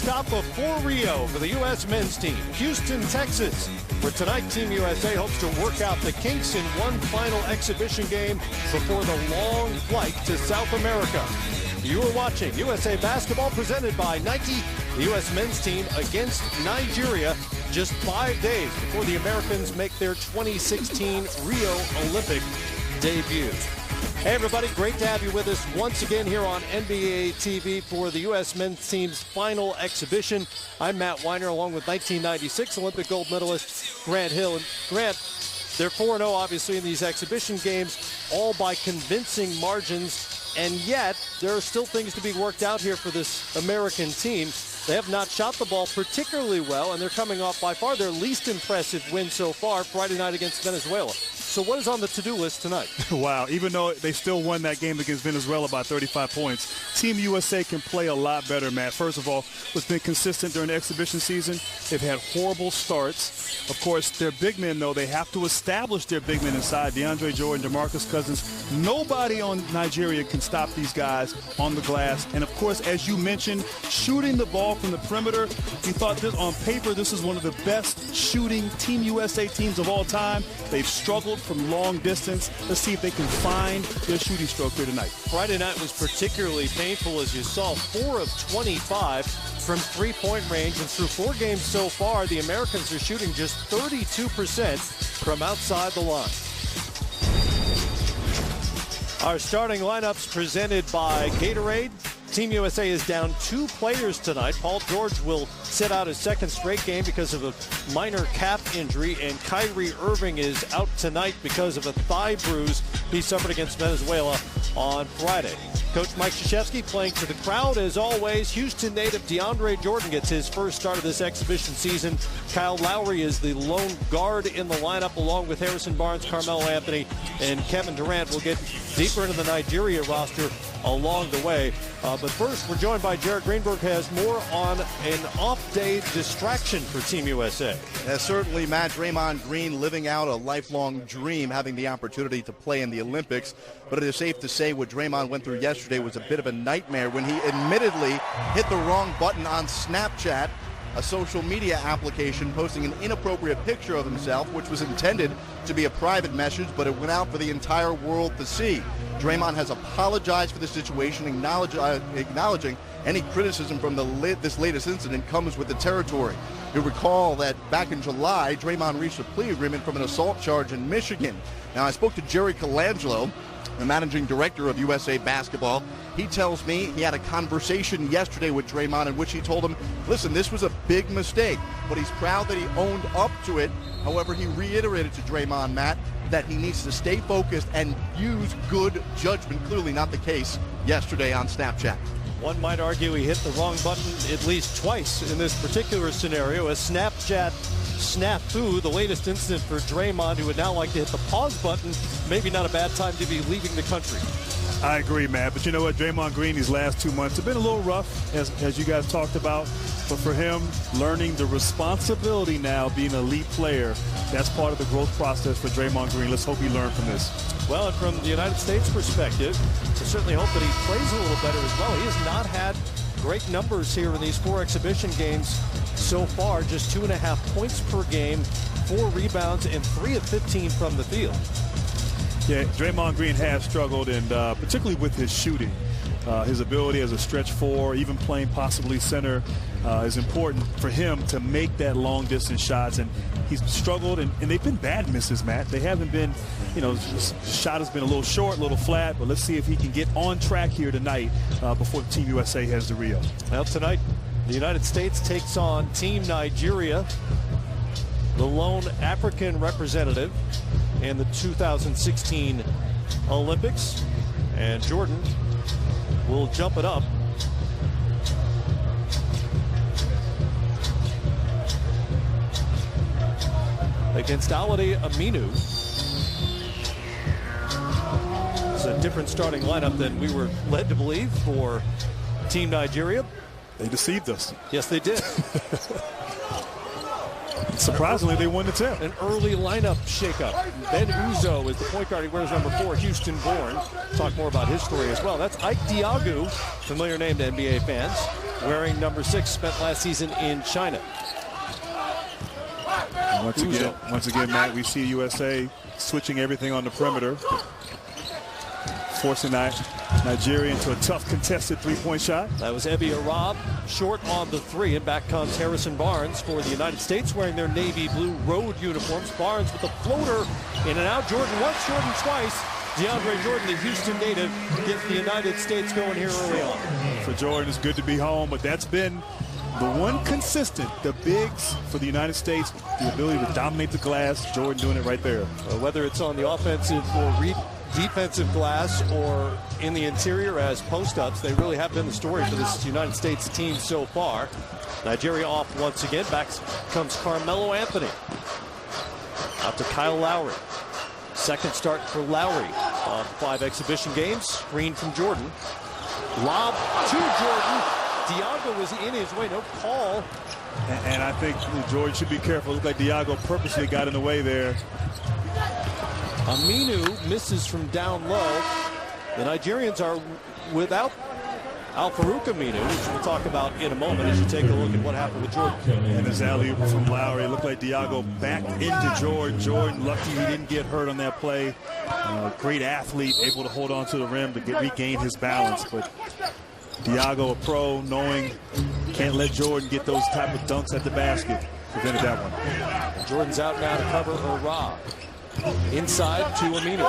shot before Rio for the U.S. men's team. Houston, Texas, where tonight Team USA hopes to work out the kinks in one final exhibition game before the long flight to South America. You are watching USA Basketball presented by Nike. The U.S. men's team against Nigeria just 5 days before the Americans make their 2016 Rio Olympic debut. Hey everybody, great to have you with us once again here on NBA TV for the U.S. men's team's final exhibition. I'm Matt Weiner along with 1996 Olympic gold medalist Grant Hill. And Grant, they're 4-0 obviously in these exhibition games, all by convincing margins, and yet there are still things to be worked out here for this American team. They have not shot the ball particularly well, and they're coming off by far their least impressive win so far, Friday night against Venezuela. So what is on the to-do list tonight? Wow, even though they still won that game against Venezuela by 35 points, Team USA can play a lot better, Matt. First of all, what's been consistent during the exhibition season, they've had horrible starts. Of course, their big men, though, they have to establish their big men inside. DeAndre Jordan, DeMarcus Cousins, nobody on Nigeria can stop these guys on the glass. And, of course, as you mentioned, shooting the ball from the perimeter, we thought this, on paper, this is one of the best shooting Team USA teams of all time. They've struggled from long distance. Let's see if they can find their shooting stroke here tonight. Friday night was particularly painful, as you saw, 4 of 25 from three-point range, and through 4 games so far, the Americans are shooting just 32% from outside the line. Our starting lineups presented by Gatorade. Team USA is down 2 players tonight. Paul George will sit out his second straight game because of a minor calf injury, and Kyrie Irving is out tonight because of a thigh bruise he suffered against Venezuela on Friday. Coach Mike Krzyzewski playing to the crowd as always. Houston native DeAndre Jordan gets his first start of this exhibition season. Kyle Lowry is the lone guard in the lineup along with Harrison Barnes, Carmelo Anthony, and Kevin Durant. Will get deeper into the Nigeria roster along the way. But first, we're joined by Jared Greenberg, who has more on an off-day distraction for Team USA. Certainly, Matt, Draymond Green living out a lifelong dream, having the opportunity to play in the Olympics. But it is safe to say what Draymond went through yesterday was a bit of a nightmare when he admittedly hit the wrong button on Snapchat, a social media application, posting an inappropriate picture of himself, which was intended to be a private message, but it went out for the entire world to see. Draymond has apologized for the situation, acknowledging any criticism from this latest incident comes with the territory. You'll recall that back in July, Draymond reached a plea agreement from an assault charge in Michigan. Now, I spoke to Jerry Colangelo, the managing director of USA Basketball. He tells me he had a conversation yesterday with Draymond in which he told him, listen, this was a big mistake, but he's proud that he owned up to it. However, he reiterated to Draymond, Matt, that he needs to stay focused and use good judgment. Clearly not the case yesterday on Snapchat. One might argue he hit the wrong button at least twice in this particular scenario. A Snapchat snafu, the latest incident for Draymond, who would now like to hit the pause button. Maybe not a bad time to be leaving the country. I agree, Matt. But you know what? Draymond Green these last 2 months have been a little rough, as you guys talked about. But for him, learning the responsibility now, being an elite player, that's part of the growth process for Draymond Green. Let's hope he learned from this. Well, and from the United States perspective, I certainly hope that he plays a little better as well. He has not had great numbers here in these 4 exhibition games so far. Just 2.5 points per game, 4 rebounds, and 3 of 15 from the field. Yeah, Draymond Green has struggled, and particularly with his shooting. His ability as a stretch 4, even playing possibly center, is important for him to make that long-distance shots. And he's struggled, and they've been bad misses, Matt. They haven't been, the shot has been a little short, a little flat, but let's see if he can get on track here tonight before Team USA heads to Rio. Well, tonight, the United States takes on Team Nigeria, the lone African representative in the 2016 Olympics. And Jordan will jump it up. Against Alade Aminu. It's a different starting lineup than we were led to believe for Team Nigeria. They deceived us. Yes, they did. Surprisingly, they won the tip. An early lineup shakeup. Ben Uzo is the point guard. He wears number 4, Houston-born. Talk more about his story as well. That's Ike Diagu, familiar name to NBA fans. wearing number 6, spent last season in China. Once again, Matt, we see USA switching everything on the perimeter, forcing Nigeria into a tough contested three-point shot. That was Ebi Arab, short on the 3, and back comes Harrison Barnes for the United States, wearing their navy blue road uniforms. Barnes with a floater, in and out. Jordan once, Jordan twice. DeAndre Jordan, the Houston native, gets the United States going here early on. For Jordan, it's good to be home, but that's been the one consistent, the bigs for the United States, the ability to dominate the glass. Jordan doing it right there. Whether it's on the offensive or defensive glass or in the interior as post-ups, they really have been the story for this United States team so far. Nigeria off once again. Back comes Carmelo Anthony. Out to Kyle Lowry. Second start for Lowry on 5 exhibition games. Screen from Jordan. Lob to Jordan. Diago was in his way, no call. And I think Jordan should be careful. It looked like Diago purposely got in the way there. Aminu misses from down low. The Nigerians are without Al-Farouq Aminu, which we'll talk about in a moment as you take a look at what happened with Jordan. And his alley from Lowry. It looked like Diago backed into Jordan. Jordan, lucky he didn't get hurt on that play. Great athlete, able to hold on to the rim to regain his balance. But Diago, a pro, knowing can't let Jordan get those type of dunks at the basket. Prevented that one. And Jordan's out now to cover Arab. Inside to Aminu.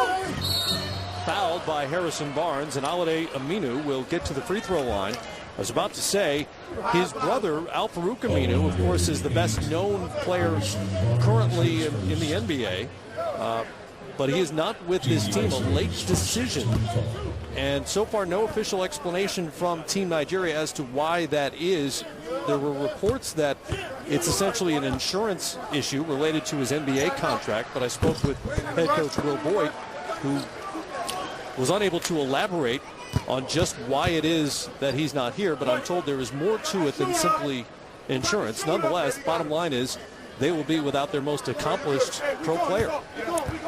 Fouled by Harrison Barnes, and Alade Aminu will get to the free throw line. I was about to say, his brother, Al-Farouq Aminu, of course, is the best known player currently in the NBA. But he is not with this team, a late decision. And so far, no official explanation from Team Nigeria as to why that is. There were reports that it's essentially an insurance issue related to his NBA contract, but I spoke with head coach Will Boyd, who was unable to elaborate on just why it is that he's not here, but I'm told there is more to it than simply insurance. Nonetheless, bottom line is they will be without their most accomplished pro player.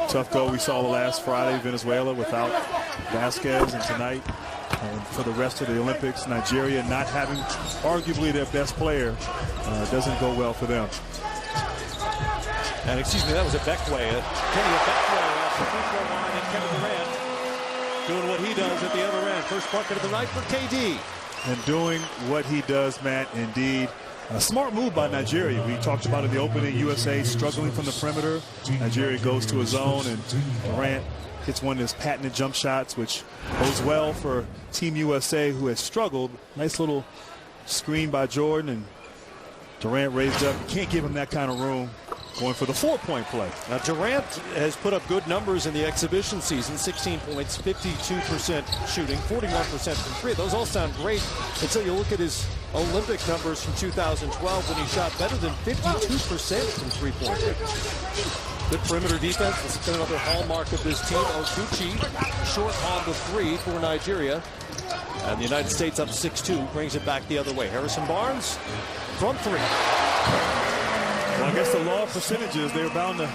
Tough go we saw last Friday, Venezuela without Vasquez, and tonight for the rest of the Olympics, Nigeria not having arguably their best player doesn't go well for them. And excuse me, that was a Beckway. Kenny Beckway off the free throw line, and Kevin Durant doing what he does at the other end. First bucket of the night for KD. And doing what he does, Matt, indeed. A smart move by Nigeria. We talked about in the opening, USA struggling from the perimeter. Nigeria goes to a zone, and Durant hits one of his patented jump shots, which bodes well for Team USA, who has struggled. Nice little screen by Jordan, and Durant raised up. You can't give him that kind of room. Going for the 4-point play. Now, Durant has put up good numbers in the exhibition season. 16 points, 52% shooting, 41% from 3. Those all sound great until you look at his Olympic numbers from 2012 when he shot better than 52% from 3-point range. Good perimeter defense. This has been another hallmark of this team. Oguchi short on the 3 for Nigeria. And the United States up 6-2, brings it back the other way. Harrison Barnes from 3. Well, I guess the law of percentages, they were bound to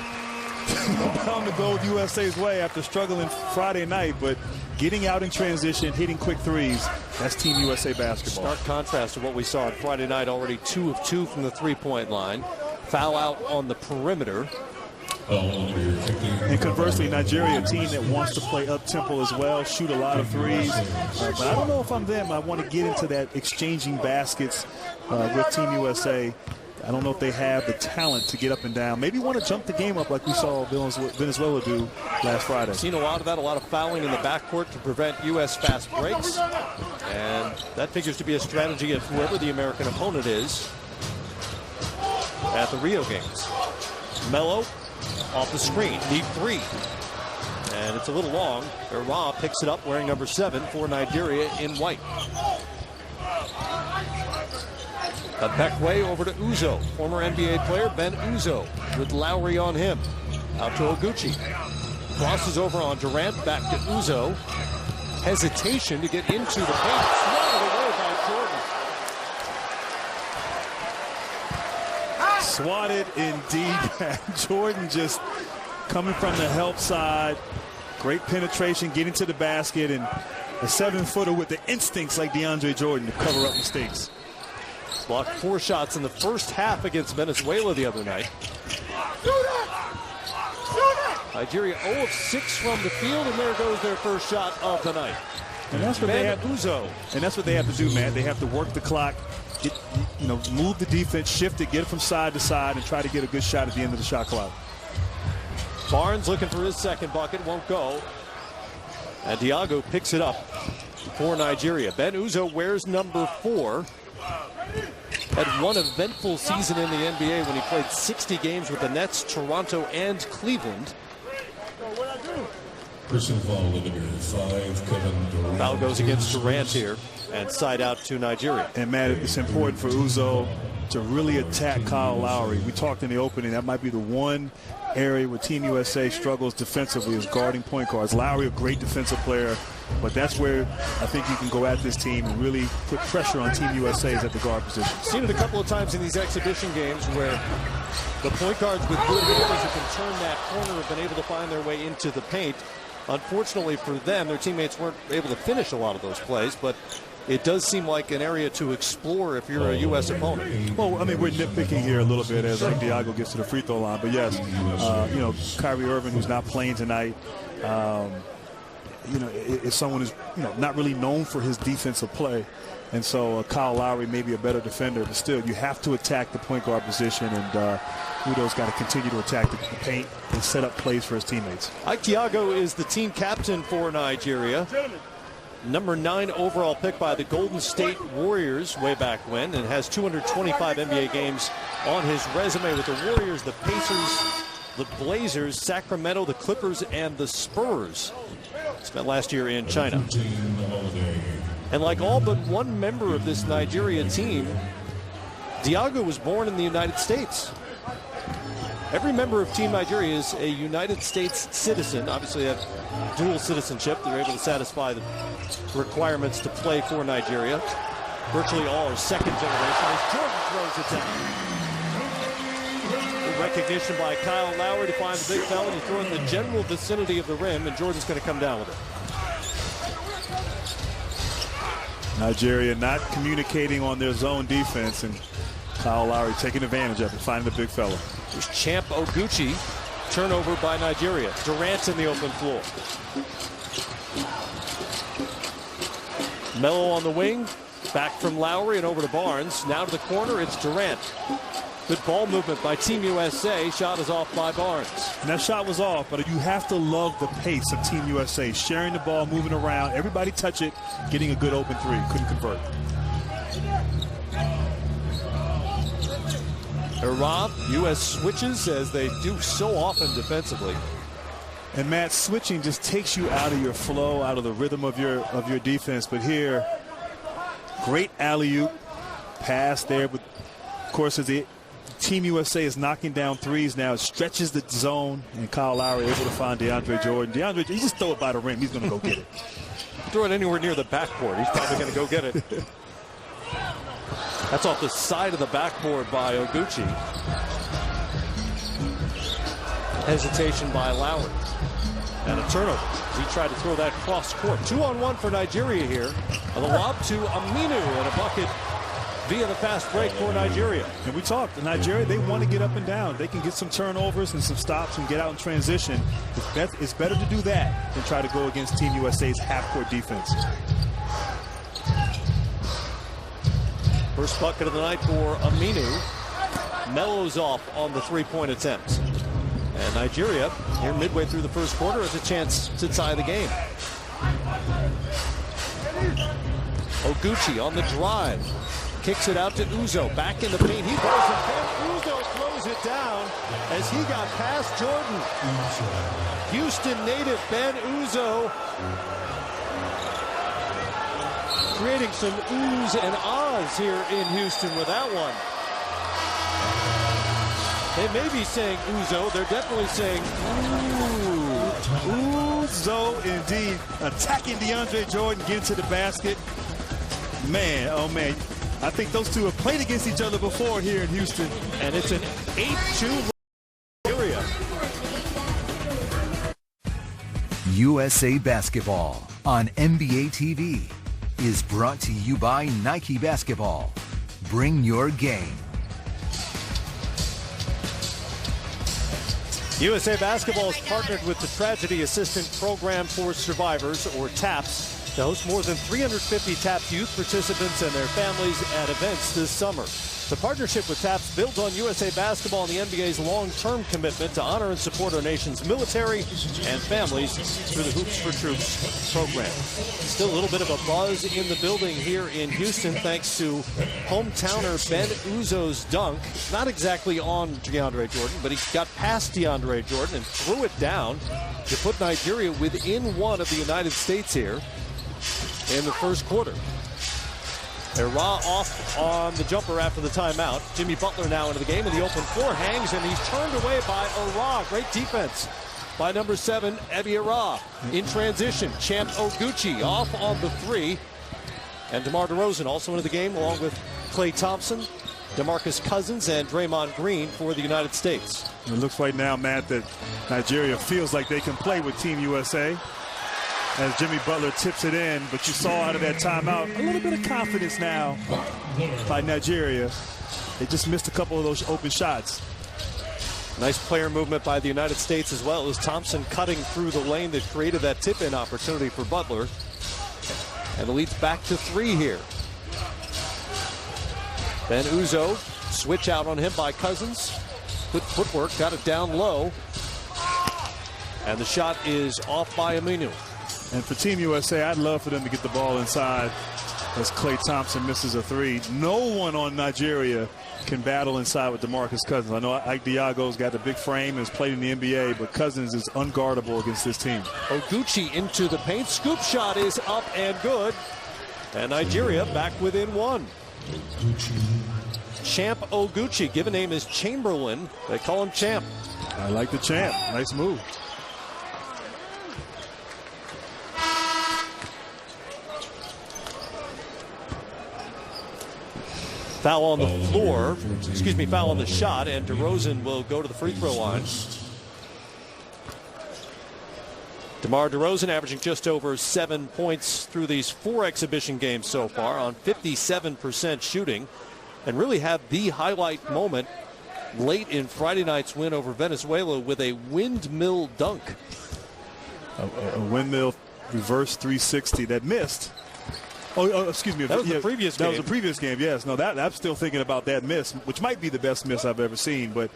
go with USA's way after struggling Friday night, but getting out in transition, hitting quick threes, that's Team USA basketball. Stark contrast to what we saw on Friday night, already 2 of 2 from the 3-point line. Foul out on the perimeter. And conversely, Nigeria, a team that wants to play up-tempo as well, shoot a lot of threes. But I don't know if I'm them. I want to get into that exchanging baskets with Team USA. I don't know if they have the talent to get up and down. Maybe want to jump the game up like we saw Venezuela do last Friday. Seen a lot of that, a lot of fouling in the backcourt to prevent U.S. fast breaks. And that figures to be a strategy of whoever the American opponent is at the Rio Games. Melo off the screen, deep 3. And it's a little long. Ra picks it up wearing number 7 for Nigeria in white. Beckway over to Uzo. Former NBA player Ben Uzo with Lowry on him. Out to Oguchi. Crosses over on Durant. Back to Uzo. Hesitation to get into the paint. Swatted away by Jordan. Swatted indeed. Jordan just coming from the help side. Great penetration, getting to the basket, and a 7-footer with the instincts like DeAndre Jordan to cover up mistakes. Blocked 4 shots in the first half against Venezuela the other night. Nigeria 0 of 6 from the field, and there goes their first shot of the night. And that's what they have to do, man. They have to work the clock, move the defense, shift it, get it from side to side, and try to get a good shot at the end of the shot clock. Barnes looking for his second bucket, won't go. And Diago picks it up for Nigeria. Ben Uzo wears number 4. Had one eventful season in the NBA when he played 60 games with the Nets, Toronto, and Cleveland. Personal foul limiter 5, Kevin Durant. Foul goes against Durant here, and side out to Nigeria. And, man, it's important for Uzo to really attack Kyle Lowry. We talked in the opening, that might be the one area where Team USA struggles defensively is guarding point guards. Lowry, a great defensive player, but that's where I think you can go at this team and really put pressure on Team USA's at the guard position. Seen it a couple of times in these exhibition games where the point guards with good handles who can turn that corner have been able to find their way into the paint. Unfortunately for them, their teammates weren't able to finish a lot of those plays, but it does seem like an area to explore if you're a U.S. opponent. Well, I mean, we're nitpicking here a little bit as Diago gets to the free throw line. But, yes, Kyrie Irving, who's not playing tonight, is someone who's, not really known for his defensive play. And so Kyle Lowry may be a better defender, but still, you have to attack the point guard position, and Udo's got to continue to attack the paint and set up plays for his teammates. Ike Diago is the team captain for Nigeria. Number 9 overall pick by the Golden State Warriors way back when, and has 225 NBA games on his resume with the Warriors, the Pacers, the Blazers, Sacramento, the Clippers, and the Spurs. Spent last year in China. And like all but one member of this Nigeria team, Diago was born in the United States. Every member of Team Nigeria is a United States citizen. Obviously, they have dual citizenship. They're able to satisfy the requirements to play for Nigeria. Virtually all are second generation as Jordan throws it down. Good recognition by Kyle Lowry to find the big fella, and he throws in the general vicinity of the rim, and Jordan's going to come down with it. Nigeria not communicating on their zone defense, and Kyle Lowry taking advantage of it, finding the big fella. There's Champ Oguchi, turnover by Nigeria. Durant's in the open floor. Melo on the wing, back from Lowry and over to Barnes. Now to the corner, it's Durant. Good ball movement by Team USA. Shot is off by Barnes. And that shot was off, but you have to love the pace of Team USA. Sharing the ball, moving around, everybody touch it, getting a good open three. Couldn't convert. Rob, U.S. switches as they do so often defensively. And Matt, switching just takes you out of your flow, out of the rhythm of your defense. But here, great alley-oop pass there. But of course, as the Team USA is knocking down threes now, it stretches the zone, and Kyle Lowry able to find DeAndre Jordan. DeAndre, he just throw it by the rim. He's going to go get it. Throw it anywhere near the backboard. He's probably going to go get it. That's off the side of the backboard by Oguchi. Hesitation by Lowry. And a turnover. He tried to throw that cross court. 2-on-1 for Nigeria here. And the lob to Aminu and a bucket via the fast break for Nigeria. And we talked, Nigeria, they want to get up and down. They can get some turnovers and some stops and get out in transition. It's better to do that than try to go against Team USA's half-court defense. First bucket of the night for Aminu. Melo's off on the three-point attempt. And Nigeria, here midway through the first quarter, has a chance to tie the game. Oguchi on the drive. Kicks it out to Uzo. Back in the paint. He goes in front. Uzo throws it down as he got past Jordan. Houston native Ben Uzo creating some oohs and ahs here in Houston with that one. They may be saying Uzo. They're definitely saying ooh. Uzo indeed. Attacking DeAndre Jordan, getting to the basket. Man, oh man. I think those two have played against each other before here in Houston. And it's an 8-2 area. USA Basketball on NBA TV is brought to you by Nike Basketball. bring your game. USA Basketball has partnered with the Tragedy Assistant Program for Survivors, or TAPS, to host more than 350 TAPS youth participants and their families at events this summer. The partnership with TAPS builds on USA Basketball and the NBA's long-term commitment to honor and support our nation's military and families through the Hoops for Troops program. Still a little bit of a buzz in the building here in Houston thanks to hometowner Ben Uzoh's dunk. Not exactly on DeAndre Jordan, but he got past DeAndre Jordan and threw it down to put Nigeria within one of the United States here in the first quarter. Era off on the jumper after the timeout. Jimmy Butler now into the game, and the open floor hangs, and he's turned away by Era. Great defense by number 7, Ebi Era. In transition, Champ Oguchi off on the 3. And DeMar DeRozan also into the game, along with Klay Thompson, DeMarcus Cousins, and Draymond Green for the United States. It looks right now, Matt, that Nigeria feels like they can play with Team USA as Jimmy Butler tips it in, but you saw out of that timeout a little bit of confidence now by Nigeria. They just missed a couple of those open shots. Nice player movement by the United States as well, as Thompson cutting through the lane that created that tip-in opportunity for Butler. And the lead's back to 3 here. Ben Uzoh, switch out on him by Cousins. Good footwork, got it down low. And the shot is off by Aminu. And for Team USA, I'd love for them to get the ball inside as Klay Thompson misses a 3. No one on Nigeria can battle inside with DeMarcus Cousins. I know Ike Diago's got a big frame and has played in the NBA, but Cousins is unguardable against this team. Oguchi into the paint. Scoop shot is up and good. And Nigeria back within 1. Champ Oguchi, given name is Chamberlain. They call him Champ. I like the Champ. Nice move. Foul on the floor, foul on the shot, and DeRozan will go to the free throw line. DeMar DeRozan averaging just over 7 points through these 4 exhibition games so far on 57% shooting, and really had the highlight moment late in Friday night's win over Venezuela with a windmill dunk. A windmill reverse 360 that missed. Oh, excuse me. That was the previous game. That was the previous game, yes. No, I'm still thinking about that miss, which might be the best miss I've ever seen. But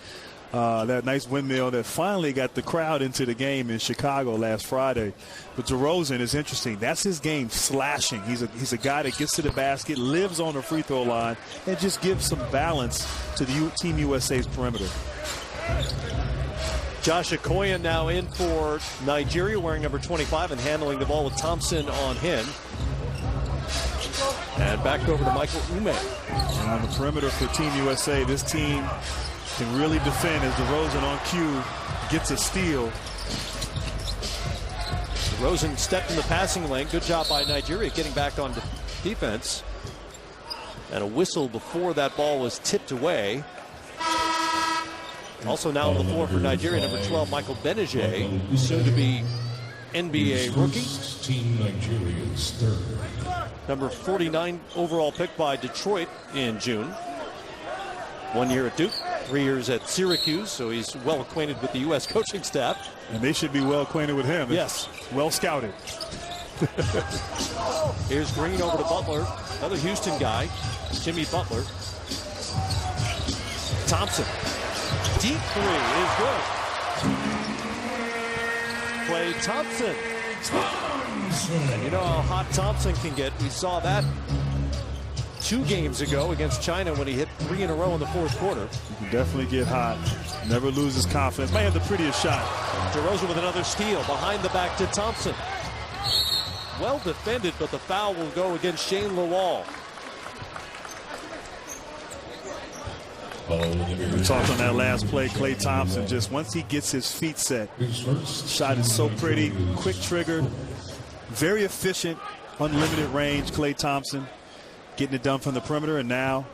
that nice windmill that finally got the crowd into the game in Chicago last Friday. But DeRozan is interesting. That's his game, slashing. He's a guy that gets to the basket, lives on the free throw line, and just gives some balance to the Team USA's perimeter. Josh Okoye now in for Nigeria, wearing number 25 and handling the ball with Thompson on him. And back over to Michael Ume. And on the perimeter for Team USA, this team can really defend as DeRozan on cue gets a steal. DeRozan stepped in the passing lane. Good job by Nigeria getting back on defense. And a whistle before that ball was tipped away. Also now on the floor for Nigeria, number 12, Michael Benije, soon to be NBA rookie. Team Nigeria's third. Number 49 overall pick by Detroit in June. 1 year at Duke, 3 years at Syracuse, so he's well acquainted with the U.S. coaching staff. And they should be well acquainted with him. Yes. Well scouted. Here's Green over to Butler, another Houston guy, Jimmy Butler. Thompson, deep 3 is good. Klay Thompson. And you know how hot Thompson can get. We saw that 2 games ago against China when he hit 3 in a row in the fourth quarter. He can definitely get hot. Never loses confidence. Might have the prettiest shot. DeRozan with another steal behind the back to Thompson. Well defended, but the foul will go against Shane Lawal. We talked on that last play. Klay Thompson, just once he gets his feet set, shot is so pretty, quick trigger, very efficient, unlimited range. Klay Thompson getting it done from the perimeter, and now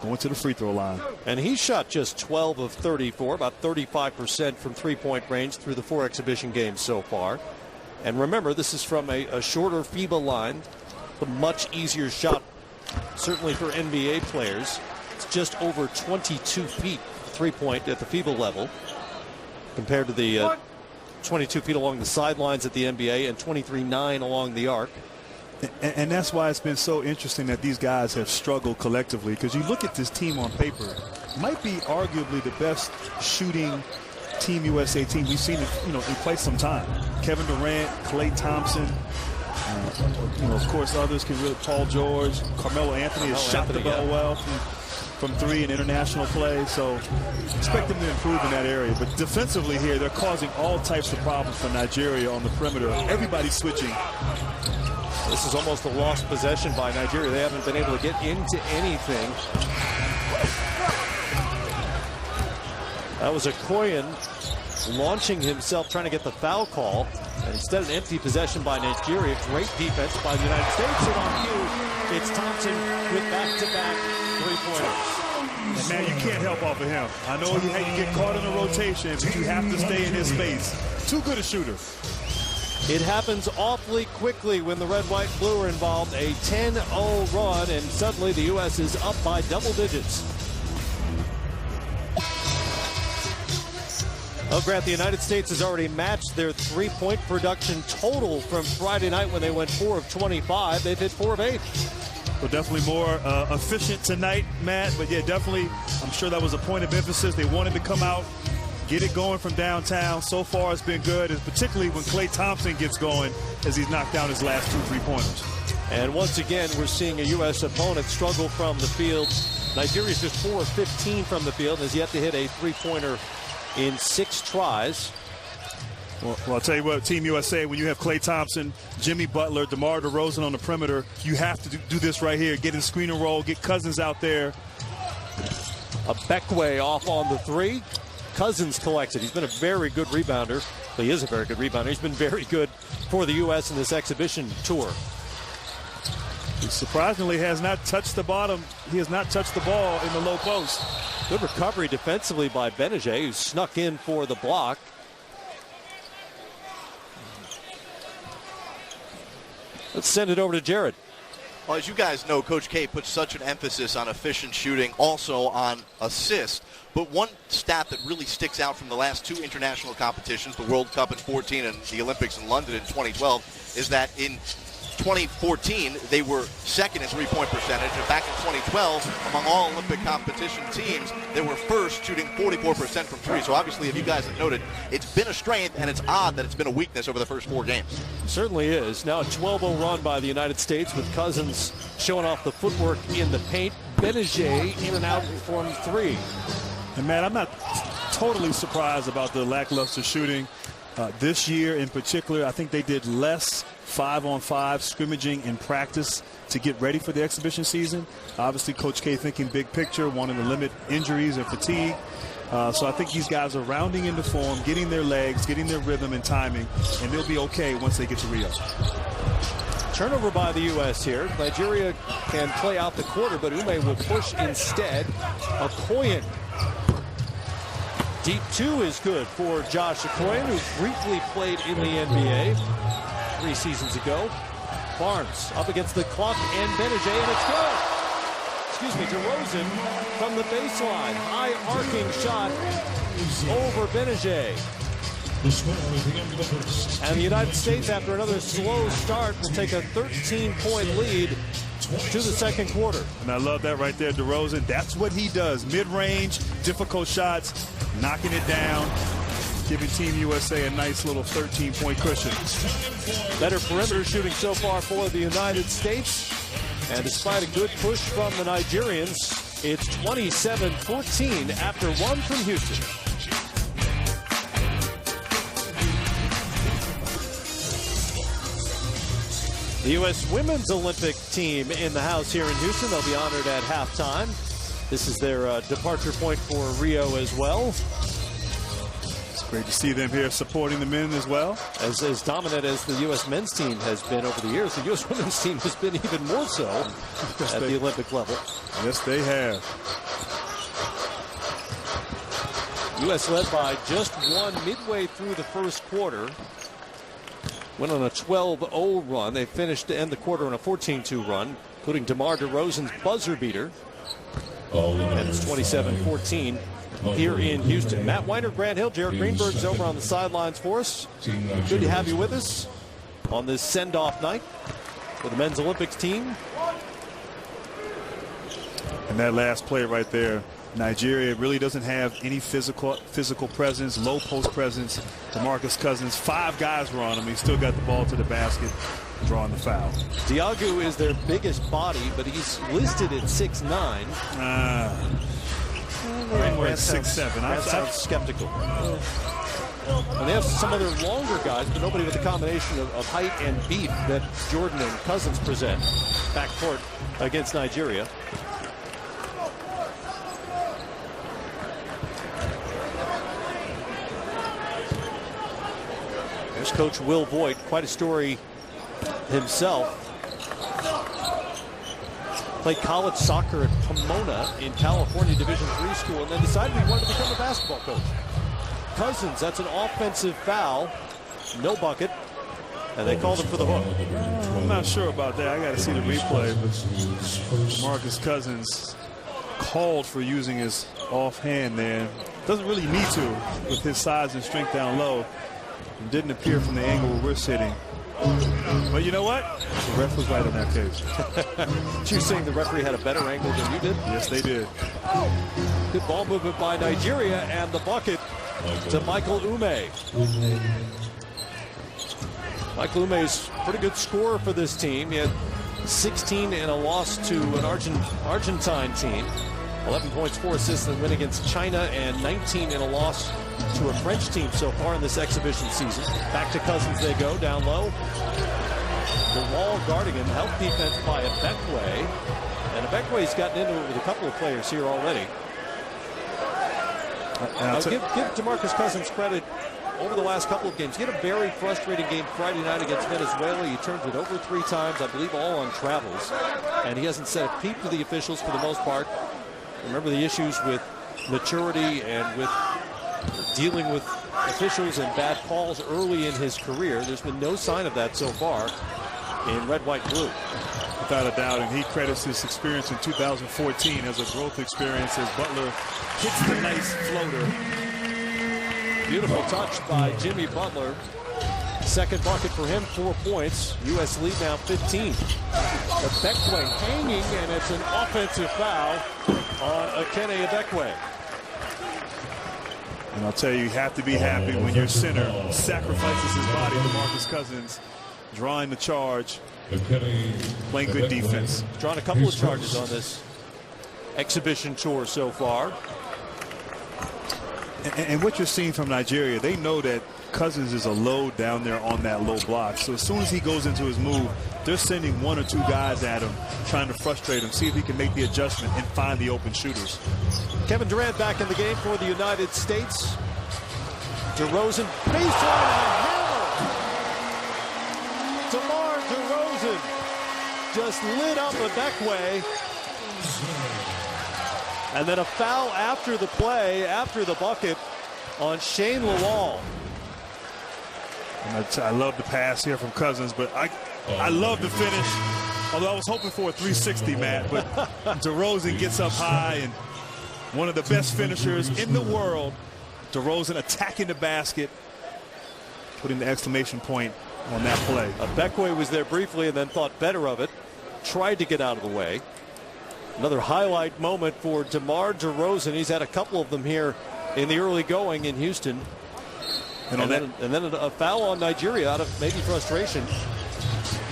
going to the free throw line. And he shot just 12 of 34, about 35% from three-point range through the 4 exhibition games so far. And remember, this is from a shorter FIBA line, a much easier shot certainly for NBA players. It's just over 22 feet three-point at the FIBA level compared to the 22 feet along the sidelines at the NBA and 23.9 along the arc. And that's why it's been so interesting that these guys have struggled collectively, because you look at this team on paper, might be arguably the best shooting Team USA team we've seen in quite some time. Kevin Durant, Klay Thompson, of course others can really, Paul George, Carmelo Anthony has shot the ball well from three in international play, so expect them to improve in that area. But defensively here, they're causing all types of problems for Nigeria on the perimeter. Everybody's switching. This is almost a lost possession by Nigeria. They haven't been able to get into anything. That was Okoye launching himself, trying to get the foul call. And instead, an empty possession by Nigeria. Great defense by the United States. And on cue, it's Thompson with back-to-back three-pointers. And man, you can't help off of him. I know you get caught in a rotation, but you have to stay in his space. Too good a shooter. It happens awfully quickly when the red, white, blue are involved. A 10-0 run, and suddenly the U.S. is up by double digits. Oh, Grant, the United States has already matched their three-point production total from Friday night when they went 4 of 25. They've hit 4 of 8. Well, definitely more efficient tonight, Matt. But, yeah, definitely, I'm sure that was a point of emphasis. They wanted to come out, get it going from downtown. So far, it's been good, and particularly when Klay Thompson gets going as he's knocked down his last 2 3-pointers. And once again, we're seeing a U.S. opponent struggle from the field. Nigeria's just 4 of 15 from the field and has yet to hit a three-pointer in 6 tries. Well, I'll tell you what, Team USA, when you have Klay Thompson, Jimmy Butler, DeMar DeRozan on the perimeter, you have to do this right here. Get in screen and roll, get Cousins out there. A Beckway off on the 3. Cousins collects it. He's been a very good rebounder. Well, he is a very good rebounder. He's been very good for the U.S. in this exhibition tour. He surprisingly has not touched the bottom. He has not touched the ball in the low post. Good recovery defensively by Benajay, who snuck in for the block. Let's send it over to Jared. Well, as you guys know, Coach K puts such an emphasis on efficient shooting, also on assists. But one stat that really sticks out from the last 2 international competitions, the World Cup in 2014 and the Olympics in London in 2012, is that in 2014, they were second in three-point percentage. And back in 2012, among all Olympic competition teams, they were first, shooting 44% from 3. So obviously, as you guys have noted, it's been a strength, and it's odd that it's been a weakness over the first 4 games. Certainly is. Now a 12-0 run by the United States with Cousins showing off the footwork in the paint. Benajay in and out from 3. And, man, I'm not totally surprised about the lackluster shooting. This year in particular, I think they did less 5-on-5 scrimmaging in practice to get ready for the exhibition season. Obviously, Coach K thinking big picture, wanting to limit injuries and fatigue. So I think these guys are rounding into form, getting their legs, getting their rhythm and timing, and they'll be okay once they get to Rio. Turnover by the U.S. here. Nigeria can play out the quarter, but Ume will push instead. Okoye. Deep 2 is good for Josh Okoye, who briefly played in the NBA 3 seasons ago. Barnes up against the clock and Benajay, and it's good. Excuse me, DeRozan from the baseline. High arcing shot over Benajay. And the United States, after another slow start, will take a 13-point lead to the second quarter. And I love that right there, DeRozan. That's what he does. Mid-range, difficult shots, knocking it down, giving Team USA a nice little 13-point cushion. Better perimeter shooting so far for the United States. And despite a good push from the Nigerians, it's 27-14 after 1 from Houston. The U.S. Women's Olympic team in the house here in Houston. They'll be honored at halftime. This is their departure point for Rio as well. It's great to see them here supporting the men as well. As dominant as the U.S. men's team has been over the years, the U.S. women's team has been even more so at the Olympic level. Yes, they have. U.S. led by just 1 midway through the first quarter. Went on a 12-0 run. They finished to end the quarter on a 14-2 run. including DeMar DeRozan's buzzer beater. And it's 27-14 here in Houston. Matt Weiner, Grant Hill, Jared Greenberg's over on the sidelines for us. Good to have you with us on this send-off night for the men's Olympics team. And that last play right there, Nigeria really doesn't have any physical presence, low post presence. DeMarcus Cousins, 5 guys were on him. He still got the ball to the basket, drawing the foul. Diagu is their biggest body, but he's listed at 6'9". More at 6'7". That sounds skeptical. And they have some other longer guys, but nobody with the combination of height and beef that Jordan and Cousins present backcourt against Nigeria. There's Coach Will Voigt, quite a story himself. Played college soccer at Pomona in California Division III school, and then decided he wanted to become a basketball coach. Cousins, that's an offensive foul, no bucket, and they called him for the hook. I'm not sure about that. I got to see the replay, but Marcus Cousins called for using his offhand there. Doesn't really need to with his size and strength down low. And didn't appear from the angle where we're sitting. But you know what? The ref was right in that case. You're saying the referee had a better angle than you did? Yes, they did. Good ball movement by Nigeria, and the bucket to Michael Ume. Michael Ume's a pretty good scorer for this team. He had 16 in a loss to an Argentine team. 11 points, 4 assists in the win against China, and 19 in a loss to a French team so far in this exhibition season. Back to Cousins they go, down low. The wall guarding him, help defense by Ebekwe. And Ebekwe's gotten into it with a couple of players here already. Give DeMarcus Cousins credit over the last couple of games. He had a very frustrating game Friday night against Venezuela. He turned it over 3 times, I believe all on travels. And he hasn't said a peep to the officials for the most part. Remember the issues with maturity and with dealing with officials and bad calls early in his career. There's been no sign of that so far in red, white, blue. Without a doubt, and he credits his experience in 2014 as a growth experience as Butler hits the nice floater. Beautiful touch by Jimmy Butler. Second bucket for him, 4 points. U.S. lead now 15. Ebekwe hanging, and it's an offensive foul on Akene Ebekwe. And I'll tell you have to be happy when your center sacrifices his body to Marcus Cousins, drawing the charge, playing good defense. Drawn a couple of charges on this exhibition tour so far. And what you're seeing from Nigeria, they know that Cousins is a load down there on that low block. So as soon as he goes into his move, they're sending 1 or 2 guys at him, trying to frustrate him, see if he can make the adjustment and find the open shooters. Kevin Durant back in the game for the United States. DeRozan, baseline and a hammer. DeMar DeRozan just lit up Ebekwe. And then a foul after the play, after the bucket on Shane Lawal. And I love the pass here from Cousins, but I love the finish. Although I was hoping for a 360, Matt, but DeRozan gets up high, and one of the best finishers in the world, DeRozan attacking the basket, putting the exclamation point on that play. Ebekwe was there briefly and then thought better of it, tried to get out of the way. Another highlight moment for DeMar DeRozan. He's had a couple of them here in the early going in Houston. And then a foul on Nigeria out of maybe frustration,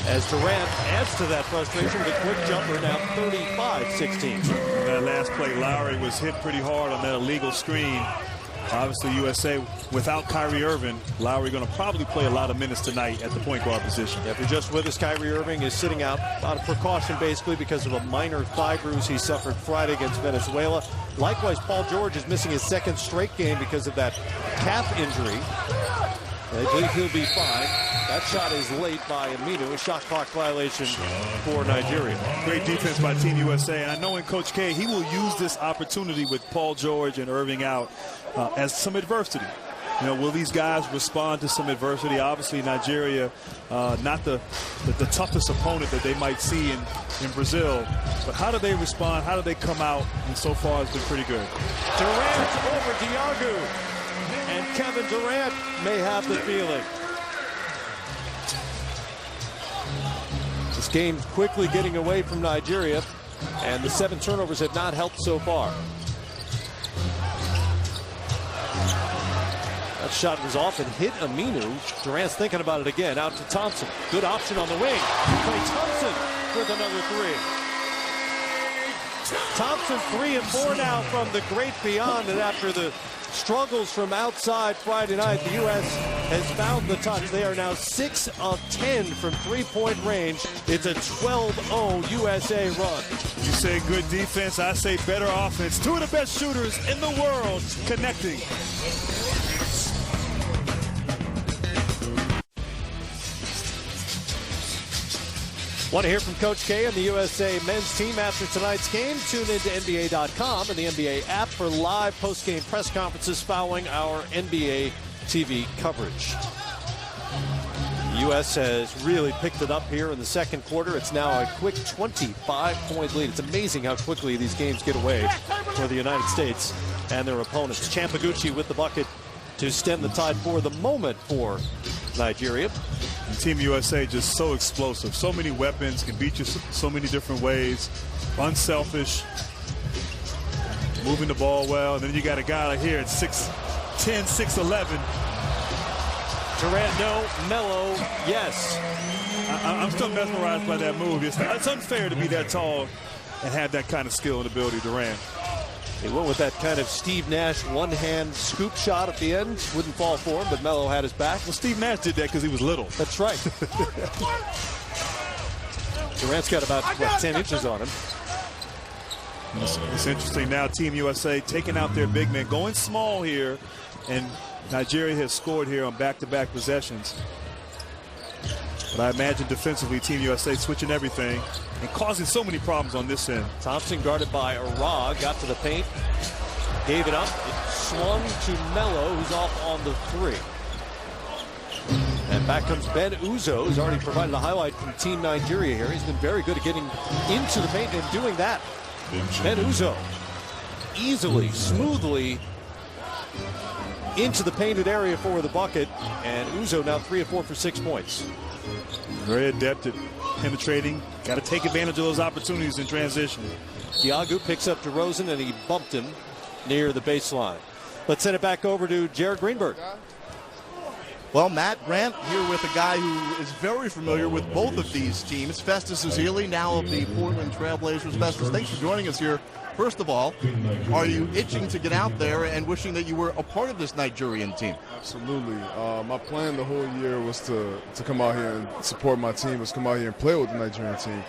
as Durant adds to that frustration with a quick jumper, now 35-16. That last play, Lowry was hit pretty hard on that illegal screen. Obviously, USA without Kyrie Irving, Lowry going to probably play a lot of minutes tonight at the point guard position. If you're just with us, Kyrie Irving is sitting out of precaution basically because of a minor thigh bruise he suffered Friday against Venezuela. Likewise, Paul George is missing his 2nd straight game because of that calf injury. They believe he'll be fine. That shot is late by Aminu, a shot clock violation for Nigeria. Great defense by Team USA. And I know in Coach K, he will use this opportunity with Paul George and Irving out as some adversity. will these guys respond to some adversity? Obviously, Nigeria, not the toughest opponent that they might see in Brazil. But how do they respond? How do they come out? And so far, it's been pretty good. Durant over Diagu. And Kevin Durant may have the feeling. This game quickly getting away from Nigeria, and the 7 turnovers have not helped so far. That shot was off and hit Aminu. Durant's thinking about it again. Out to Thompson. Good option on the wing. Klay Thompson with another 3. Thompson 3 and 4 now from the great beyond, and after the struggles from outside Friday night, the U.S. has found the touch. They are now 6 of 10 from three-point range. It's a 12-0 USA run. You say good defense, I say better offense. 2 of the best shooters in the world connecting. Want to hear from Coach K and the USA men's team after tonight's game? Tune into NBA.com and the NBA app for live post-game press conferences following our NBA TV coverage. The U.S. has really picked it up here in the second quarter. It's now a quick 25-point lead. It's amazing how quickly these games get away for the United States and their opponents. Champaguchi with the bucket to stem the tide for the moment for Nigeria. And Team USA just so explosive. So many weapons, can beat you so many different ways. Unselfish. Moving the ball well. And then you got a guy like here at 6'10", 6'11". Durant, no. Melo, yes. I'm still mesmerized by that move. It's unfair to be that tall and have that kind of skill and ability, Durant. He went with that kind of Steve Nash one-hand scoop shot at the end. Wouldn't fall for him, but Melo had his back. Well, Steve Nash did that because he was little. That's right. Durant's got about 10 inches on him. It's interesting now, Team USA taking out their big men, going small here, and Nigeria has scored here on back-to-back possessions. But I imagine defensively, Team USA switching everything and causing so many problems on this end. Thompson guarded by Ara, got to the paint, gave it up. It swung to Melo, who's off on the 3. And back comes Ben Uzo, who's already provided a highlight from Team Nigeria here. He's been very good at getting into the paint and doing that. Ben Uzo easily, smoothly into the painted area for the bucket. And Uzo now 3 of 4 for 6 points. Very adept at penetrating. Got to take advantage of those opportunities in transition. Diagu picks up DeRozan, and he bumped him near the baseline. Let's send it back over to Jared Greenberg. Well, Matt Grant here with a guy who is very familiar with both of these teams. Festus Ezeli, now of the Portland Trailblazers. Festus, thanks for joining us here. First of all, are you itching to get out there and wishing that you were a part of this Nigerian team? Absolutely. My plan the whole year was to come out here and support my team, was come out here and play with the Nigerian team.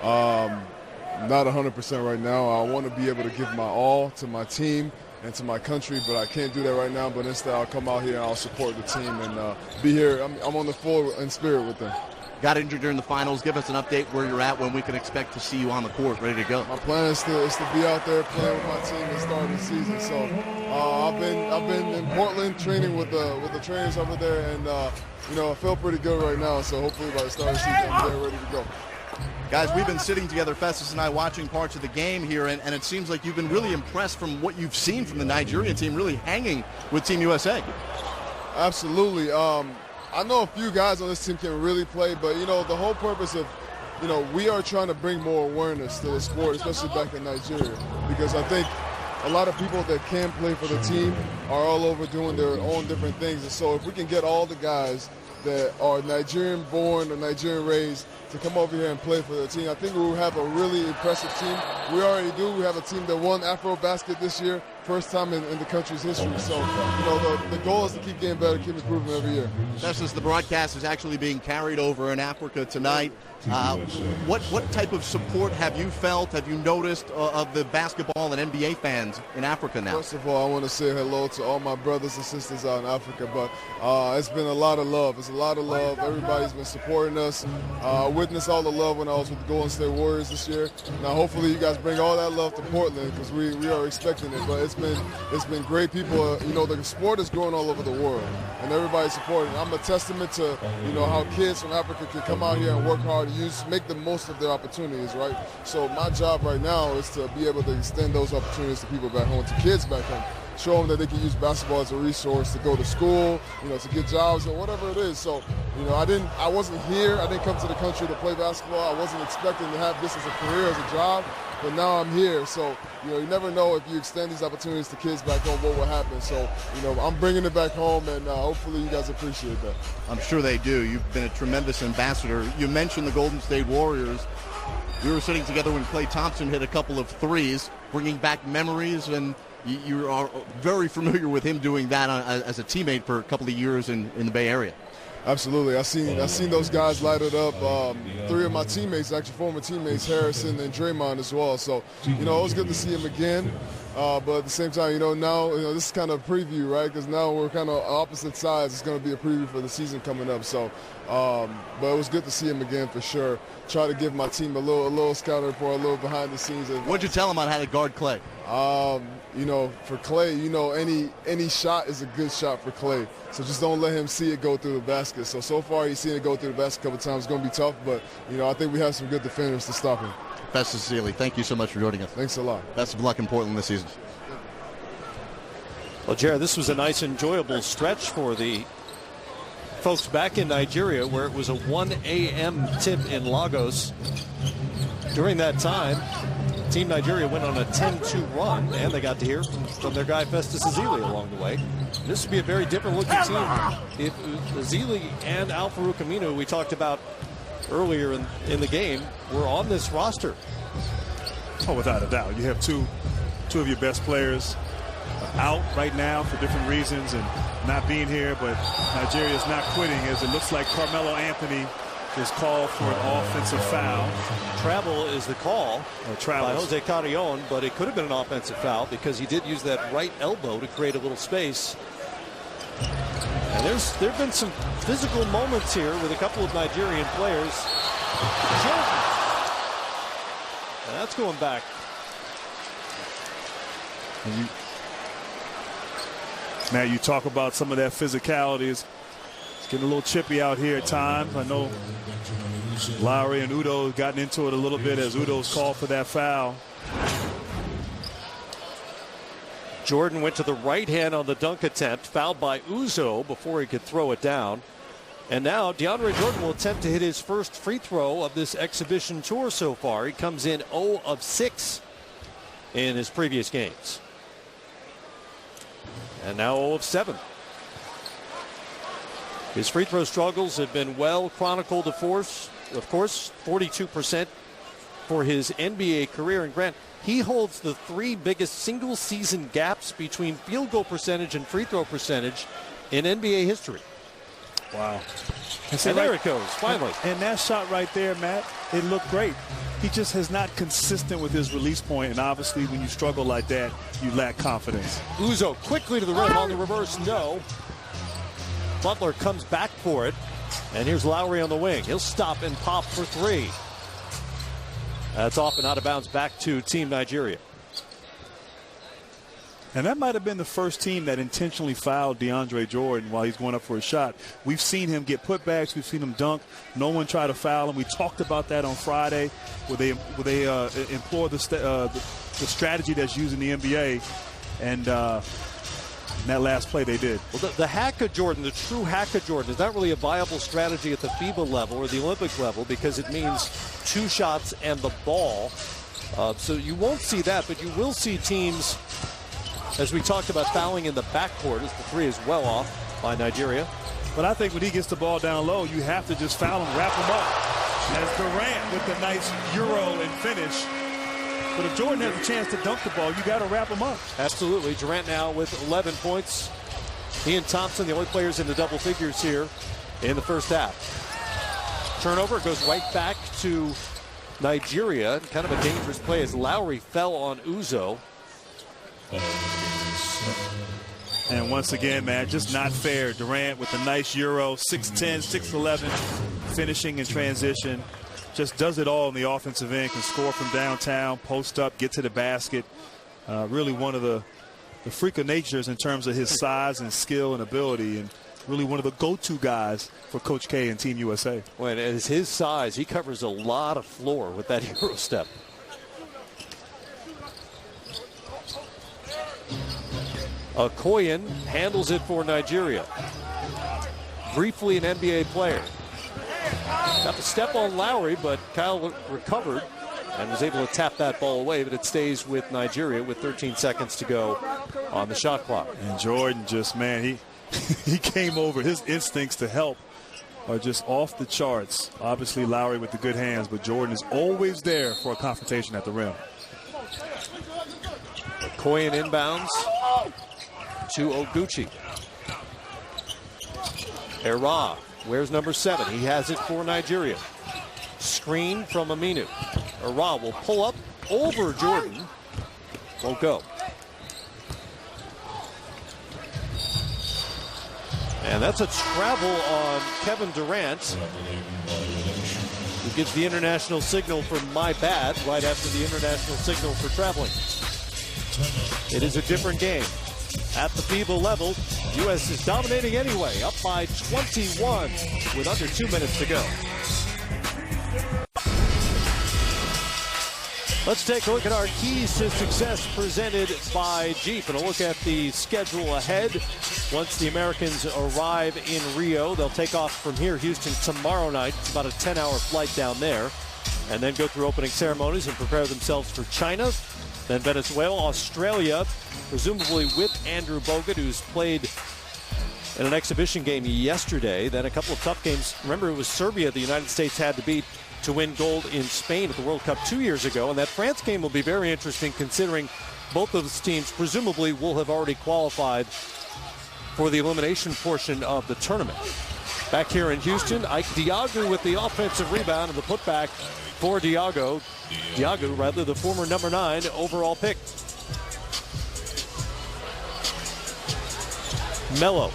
Not 100% right now. I want to be able to give my all to my team and to my country, but I can't do that right now. But instead, I'll come out here and I'll support the team and be here. I'm on the floor in spirit with them. Got injured during the finals. Give us an update where you're at, when we can expect to see you on the court, ready to go. My plan is to be out there playing with my team and start the season. So I've been in Portland training with the trainers over there, and I feel pretty good right now. So hopefully by the start of the season, I'm there ready to go. Guys, we've been sitting together, Festus and I, watching parts of the game here, and it seems like you've been really impressed from what you've seen from the Nigerian team, really hanging with Team USA. Absolutely. I know a few guys on this team can really play, but, the whole purpose of, we are trying to bring more awareness to the sport, especially back in Nigeria, because I think a lot of people that can play for the team are all over doing their own different things. And so if we can get all the guys that are Nigerian-born or Nigerian-raised to come over here and play for the team, I think we will have a really impressive team. We already do. We have a team that won Afro-Basket this year, first time in the country's history. So, the goal is to keep getting better, keep improving every year. Festus, the broadcast is actually being carried over in Africa tonight. What type of support have you felt, have you noticed of the basketball and NBA fans in Africa now? First of all, I want to say hello to all my brothers and sisters out in Africa, but it's been a lot of love. It's a lot of love. Everybody's been supporting us. I witnessed all the love when I was with the Golden State Warriors this year. Now, hopefully you guys bring all that love to Portland, because we are expecting it. But it's it's been great. People, you know, the sport is growing all over the world, and everybody's supporting. I'm a testament to, you know, how kids from Africa can come out here and work hard, make the most of their opportunities, right? So my job right now is to be able to extend those opportunities to people back home, to kids back home. Show them that they can use basketball as a resource to go to school, you know, to get jobs or whatever it is. So, you know, I wasn't here. I didn't come to the country to play basketball. I wasn't expecting to have this as a career, as a job. But now I'm here. So, you know, you never know if you extend these opportunities to kids back home, what will happen. So, you know, I'm bringing it back home, and hopefully you guys appreciate that. I'm sure they do. You've been a tremendous ambassador. You mentioned the Golden State Warriors. We were sitting together when Klay Thompson hit a couple of threes, bringing back memories, and you are very familiar with him doing that as a teammate for a couple of years in the Bay Area. Absolutely. I've seen those guys light it up. 3 of my teammates, actually former teammates, Harrison and Draymond as well. So, you know, it was good to see him again. But at the same time, you know, now, you know, this is kind of a preview, right? Because now we're kind of opposite sides. It's going to be a preview for the season coming up. So, but it was good to see him again for sure. Try to give my team a little scouting report, a little behind the scenes. What'd you tell him on how to guard Klay? You know, for Klay, you know, any shot is a good shot for Klay. So just don't let him see it go through the basket. So far he's seen it go through the basket a couple times. It's going to be tough, but, you know, I think we have some good defenders to stop him. Festus Ezeli, thank you so much for joining us. Thanks a lot. Best of luck in Portland this season. Well, Jared, this was a nice, enjoyable stretch for the folks back in Nigeria, where it was a 1 a.m. tip in Lagos. During that time, Team Nigeria went on a 10-2 run, and they got to hear from their guy Festus Ezeli along the way. This would be a very different looking team if Ezeli and Al-Farouq Aminu, we talked about earlier in the game, were on this roster. Oh, without a doubt. You have two of your best players out right now for different reasons and not being here, but Nigeria is not quitting, as it looks like Carmelo Anthony is called for an offensive foul. Travel is the call by Jose Carrion, but it could have been an offensive foul because he did use that right elbow to create a little space. And there have been some physical moments here with a couple of Nigerian players. And that's going back. Matt, you talk about some of that physicality. It's getting a little chippy out here at times. I know Lowry and Udo gotten into it a little bit as Udo's called for that foul. Jordan went to the right hand on the dunk attempt, fouled by Uzo before he could throw it down. And now DeAndre Jordan will attempt to hit his first free throw of this exhibition tour so far. He comes in 0 of 6 in his previous games. And now 0 of 7. His free throw struggles have been well chronicled, of course, 42% for his NBA career. And Grant, he holds the 3 biggest single season gaps between field goal percentage and free throw percentage in NBA history. Wow. And there it goes, finally. And that shot right there, Matt, it looked great. He just has not consistent with his release point, and obviously when you struggle like that, you lack confidence. Uzo quickly to the rim on the reverse, no. Butler comes back for it, and here's Lowry on the wing. He'll stop and pop for 3. That's off and out of bounds back to Team Nigeria. And that might have been the first team that intentionally fouled DeAndre Jordan while he's going up for a shot. We've seen him get putbacks. We've seen him dunk. No one tried to foul him. We talked about that on Friday where they employ the strategy that's used in the NBA. And that last play they did. Well, the hack of Jordan, the true hack of Jordan, is not really a viable strategy at the FIBA level or the Olympic level because it means 2 shots and the ball. So you won't see that, but you will see teams, as we talked about, fouling in the backcourt as the 3 is well off by Nigeria. But I think when he gets the ball down low, you have to just foul him, wrap him up. As Durant with the nice Euro and finish. But if Jordan has a chance to dunk the ball, you got to wrap him up. Absolutely. Durant now with 11 points. He and Thompson, the only players in the double figures here in the first half. Turnover goes right back to Nigeria. Kind of a dangerous play as Lowry fell on Uzo. And once again, man, just not fair. Durant with a nice Euro, 6'10", 6'11", finishing in transition. Just does it all in the offensive end, can score from downtown, post up, get to the basket. Really one of the the freak of nature in terms of his size and skill and ability, and really one of the go-to guys for Coach K and Team USA. Well, and as his size, he covers a lot of floor with that Euro step. Okoyen handles it for Nigeria. Briefly an NBA player. Got the step on Lowry, but Kyle recovered and was able to tap that ball away, but it stays with Nigeria with 13 seconds to go on the shot clock. And Jordan just, man, he came over. His instincts to help are just off the charts. Obviously, Lowry with the good hands, but Jordan is always there for a confrontation at the rim. Okoyen inbounds to Oguchi. Era, where's number 7? He has it for Nigeria. Screen from Aminu. Era will pull up over Jordan. Won't go. And that's a travel on Kevin Durant, who gives the international signal for my bad right after the international signal for traveling. It is a different game. At the FIBA level, U.S. is dominating anyway, up by 21 with under 2 minutes to go. Let's take a look at our keys to success presented by Jeep, and a look at the schedule ahead. Once the Americans arrive in Rio, they'll take off from here, Houston, tomorrow night. It's about a 10-hour flight down there, and then go through opening ceremonies and prepare themselves for China. Then Venezuela, Australia, presumably with Andrew Bogut, who's played in an exhibition game yesterday. Then a couple of tough games. Remember, it was Serbia the United States had to beat to win gold in Spain at the World Cup 2 years ago. And that France game will be very interesting, considering both of those teams presumably will have already qualified for the elimination portion of the tournament. Back here in Houston, Ike Diagu with the offensive rebound and the putback for Diagu, the former number 9 overall pick. Melo,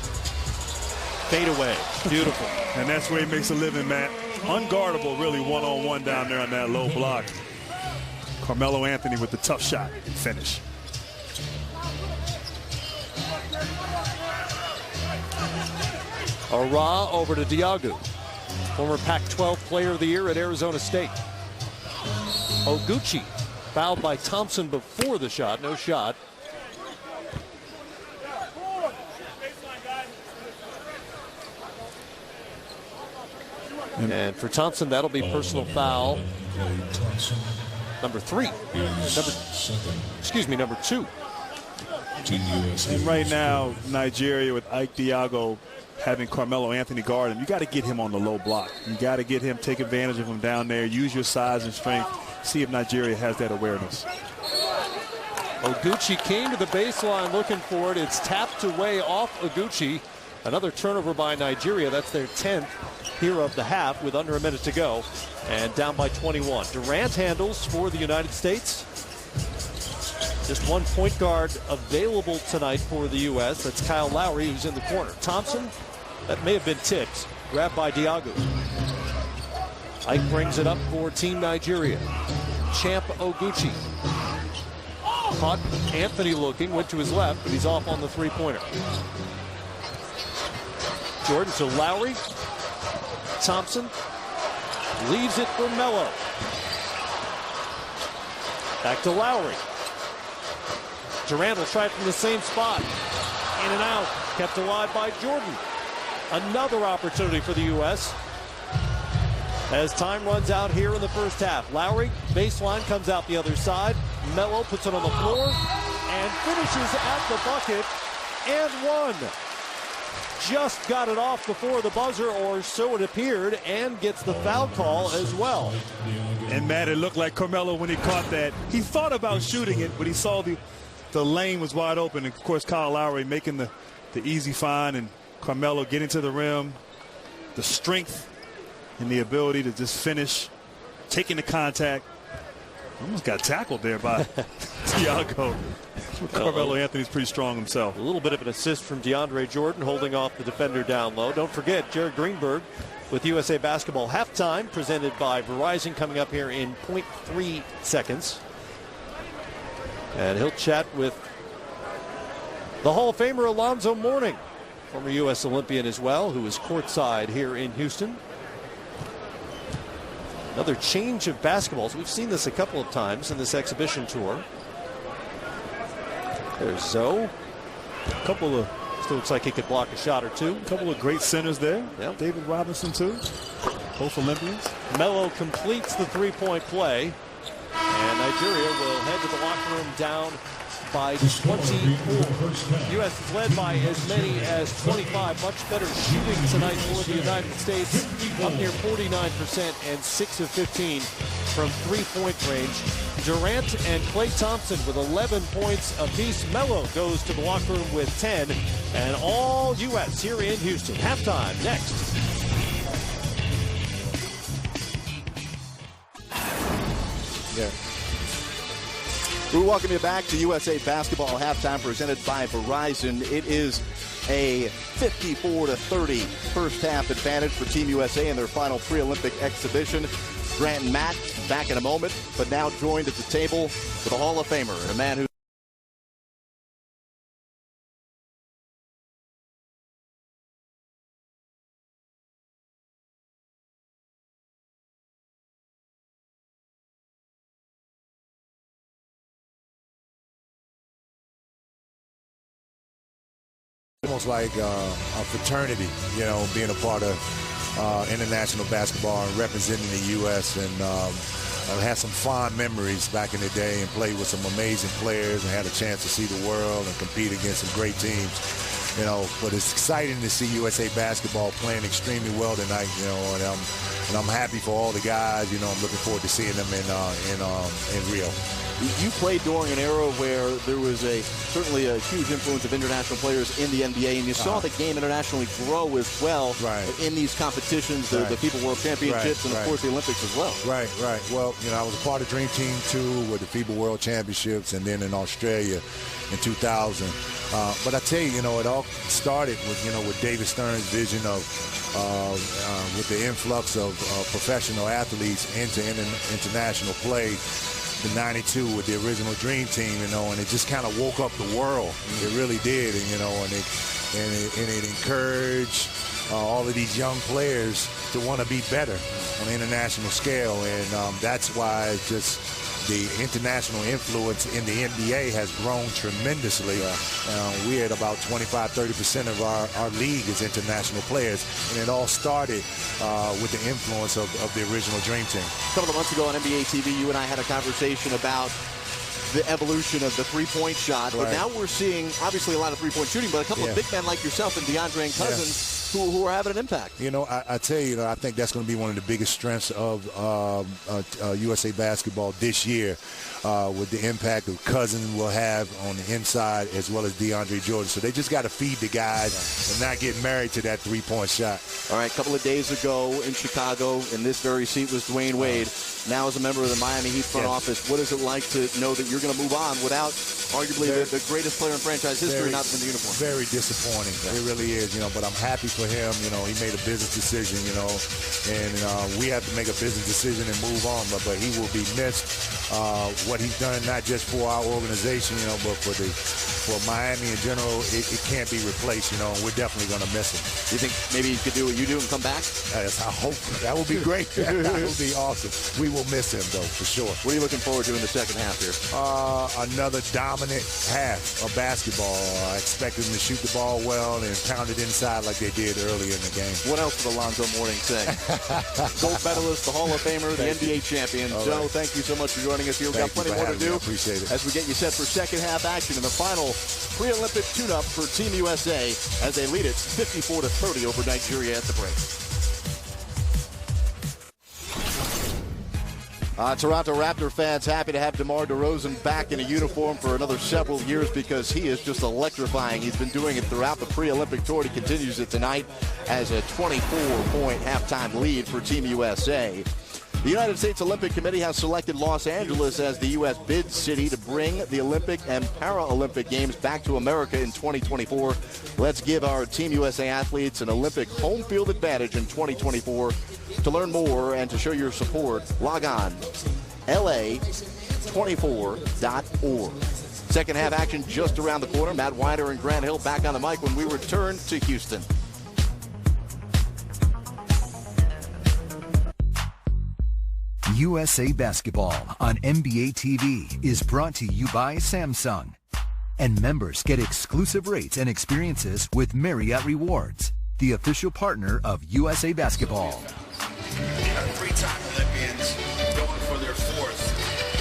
fade away, beautiful. And that's where he makes a living, Matt. Unguardable, really, one-on-one down there on that low block. Carmelo Anthony with the tough shot and finish. Ara over to Diagu, former Pac-12 Player of the Year at Arizona State. Oguchi fouled by Thompson before the shot, no shot. And for Thompson, that'll be personal foul number 3. Number 2. And right now, Nigeria with Ike Diagu having Carmelo Anthony guard him, you got to get him on the low block. You got to get him, take advantage of him down there, use your size and strength, see if Nigeria has that awareness. Oguchi came to the baseline looking for it. It's tapped away off Oguchi. Another turnover by Nigeria. That's their 10th here of the half with under a minute to go. And down by 21. Durant handles for the United States. Just one point guard available tonight for the U.S. That's Kyle Lowry, who's in the corner. Thompson, that may have been tipped. Grabbed by Diagu. Ike brings it up for Team Nigeria. Champ Oguchi. Caught Anthony looking, went to his left, but he's off on the three-pointer. Jordan to Lowry. Thompson leaves it for Melo. Back to Lowry. Durant will try it from the same spot. In and out. Kept alive by Jordan. Another opportunity for the U.S. as time runs out here in the first half. Lowry, baseline, comes out the other side. Melo puts it on the floor and finishes at the bucket and one. Just got it off before the buzzer, or so it appeared, and gets the foul call as well. And Matt, it looked like Carmelo when he caught that. He thought about shooting it, but he saw the lane was wide open. And of course, Kyle Lowry making the easy find, and Carmelo getting to the rim. The strength and the ability to just finish, taking the contact. Almost got tackled there by Diagu. Carmelo Anthony's pretty strong himself. A little bit of an assist from DeAndre Jordan, holding off the defender down low. Don't forget, Jared Greenberg with USA Basketball Halftime, presented by Verizon, coming up here in 0.3 seconds. And he'll chat with The Hall of Famer Alonzo Mourning, former U.S. Olympian as well, who is courtside here in Houston. Another change of basketballs. We've seen this a couple of times in this exhibition tour. There's Zoe. Still looks like he could block a shot or two. A couple of great centers there. Yep. David Robinson, too. Both Olympians. Melo completes the three-point play. And Nigeria will head to the locker room down by 24. U.S. is led by as many as 25. Much better shooting tonight for the United States. Up near 49% and 6 of 15 from three-point range. Durant and Klay Thompson with 11 points apiece. Melo goes to the locker room with 10. And all U.S. here in Houston. Halftime next. Yeah. We welcome you back to USA Basketball Halftime presented by Verizon. It is a 54-30 first half advantage for Team USA in their final pre-Olympic exhibition. Grant and Matt back in a moment, but now joined at the table with a Hall of Famer and a man who almost like a fraternity, you know, being a part of international basketball and representing the U.S. And I had some fond memories back in the day and played with some amazing players and had a chance to see the world and compete against some great teams. You know, but it's exciting to see USA Basketball playing extremely well tonight, you know, and I'm happy for all the guys. You know, I'm looking forward to seeing them in Rio. You played during an era where there was certainly a huge influence of international players in the NBA, and you saw the game internationally grow as well in these competitions, the FIBA World Championships, and of course the Olympics as well. Right. Well, you know, I was a part of Dream Team 2 with the FIBA World Championships, and then in Australia in 2000. But I tell you, you know, it all started with, you know, with David Stern's vision of with the influx of professional athletes into international play. The 92 with the original Dream Team, you know, and it just kind of woke up the world. It really did, and you know, and it encouraged all of these young players to want to be better on an international scale, and that's why just the international influence in the NBA has grown tremendously. We had about 25-30% of our league is international players, and it all started with the influence of the original Dream Team. A couple of months ago on NBA TV, you and I had a conversation about the evolution of the three-point shot, but now we're seeing obviously a lot of three-point shooting, but a couple of big men like yourself and DeAndre and Cousins who are having an impact. You know, I tell you, I think that's going to be one of the biggest strengths of USA Basketball this year, with the impact that Cousins will have on the inside as well as DeAndre Jordan. So they just got to feed the guys and not get married to that three-point shot. All right, a couple of days ago in Chicago, in this very seat was Dwayne Wade. Now as a member of the Miami Heat front office, what is it like to know that you're going to move on without arguably the greatest player in franchise history not in the uniform? Very disappointing. It really is, you know, but I'm happy for him. You know, he made a business decision, you know, and we have to make a business decision and move on, but he will be missed. What he's done, not just for our organization, you know, but for Miami in general, it can't be replaced, you know, and we're definitely going to miss him. You think maybe he could do what you do and come back? Yes, I hope. That would be great. That would be awesome. We will miss him, though, for sure. What are you looking forward to in the second half here? Another dominant half of basketball. I expect them to shoot the ball well and pound it inside like they did earlier in the game. What else would Alonzo Mourning say? Gold medalist, the Hall of Famer, the NBA champion. Joe, thank you so much for joining us here. We've got plenty more to do. I appreciate it. As we get you set for second half action in the final pre-Olympic tune-up for Team USA as they lead it 54-30 over Nigeria at the break. Toronto Raptor fans happy to have DeMar DeRozan back in a uniform for another several years because he is just electrifying. He's been doing it throughout the pre-Olympic tour. He continues it tonight as a 24-point halftime lead for Team USA. The United States Olympic Committee has selected Los Angeles as the U.S. bid city to bring the Olympic and Paralympic Games back to America in 2024. Let's give our Team USA athletes an Olympic home field advantage in 2024. To learn more and to show your support, log on LA24.org. Second half action just around the corner. Matt Wider and Grant Hill back on the mic when we return to Houston. USA Basketball on NBA TV is brought to you by Samsung. And members get exclusive rates and experiences with Marriott Rewards, the official partner of USA Basketball. Three-time Olympians going for their fourth.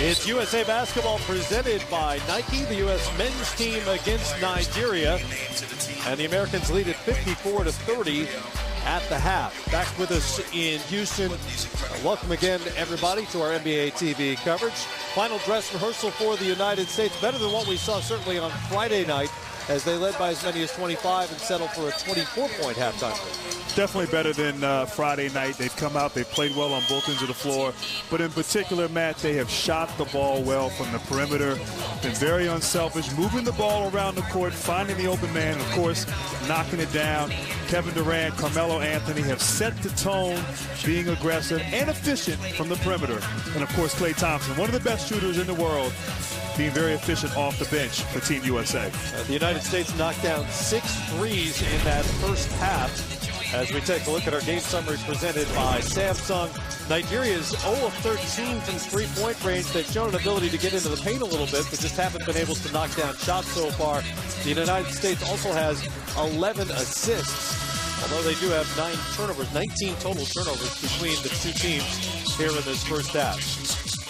It's USA Basketball presented by Nike, the U.S. men's team against Nigeria. And the Americans lead at 54-30 at the half. Back with us in Houston. Welcome again, everybody, to our NBA TV coverage. Final dress rehearsal for the United States. Better than what we saw certainly on Friday night, as they led by as many as 25 and settled for a 24-point halftime lead. Definitely better than Friday night. They've come out, they've played well on both ends of the floor. But in particular, Matt, they have shot the ball well from the perimeter. Been very unselfish, moving the ball around the court, finding the open man, and of course, knocking it down. Kevin Durant, Carmelo Anthony have set the tone, being aggressive and efficient from the perimeter. And of course, Klay Thompson, one of the best shooters in the world, being very efficient off the bench for Team USA. The United States knocked down 6 threes in that first half. As we take a look at our game summary presented by Samsung, Nigeria's 0 of 13 from three-point range. They've shown an ability to get into the paint a little bit, but just haven't been able to knock down shots so far. The United States also has 11 assists, although they do have 9 turnovers, 19 total turnovers between the two teams here in this first half.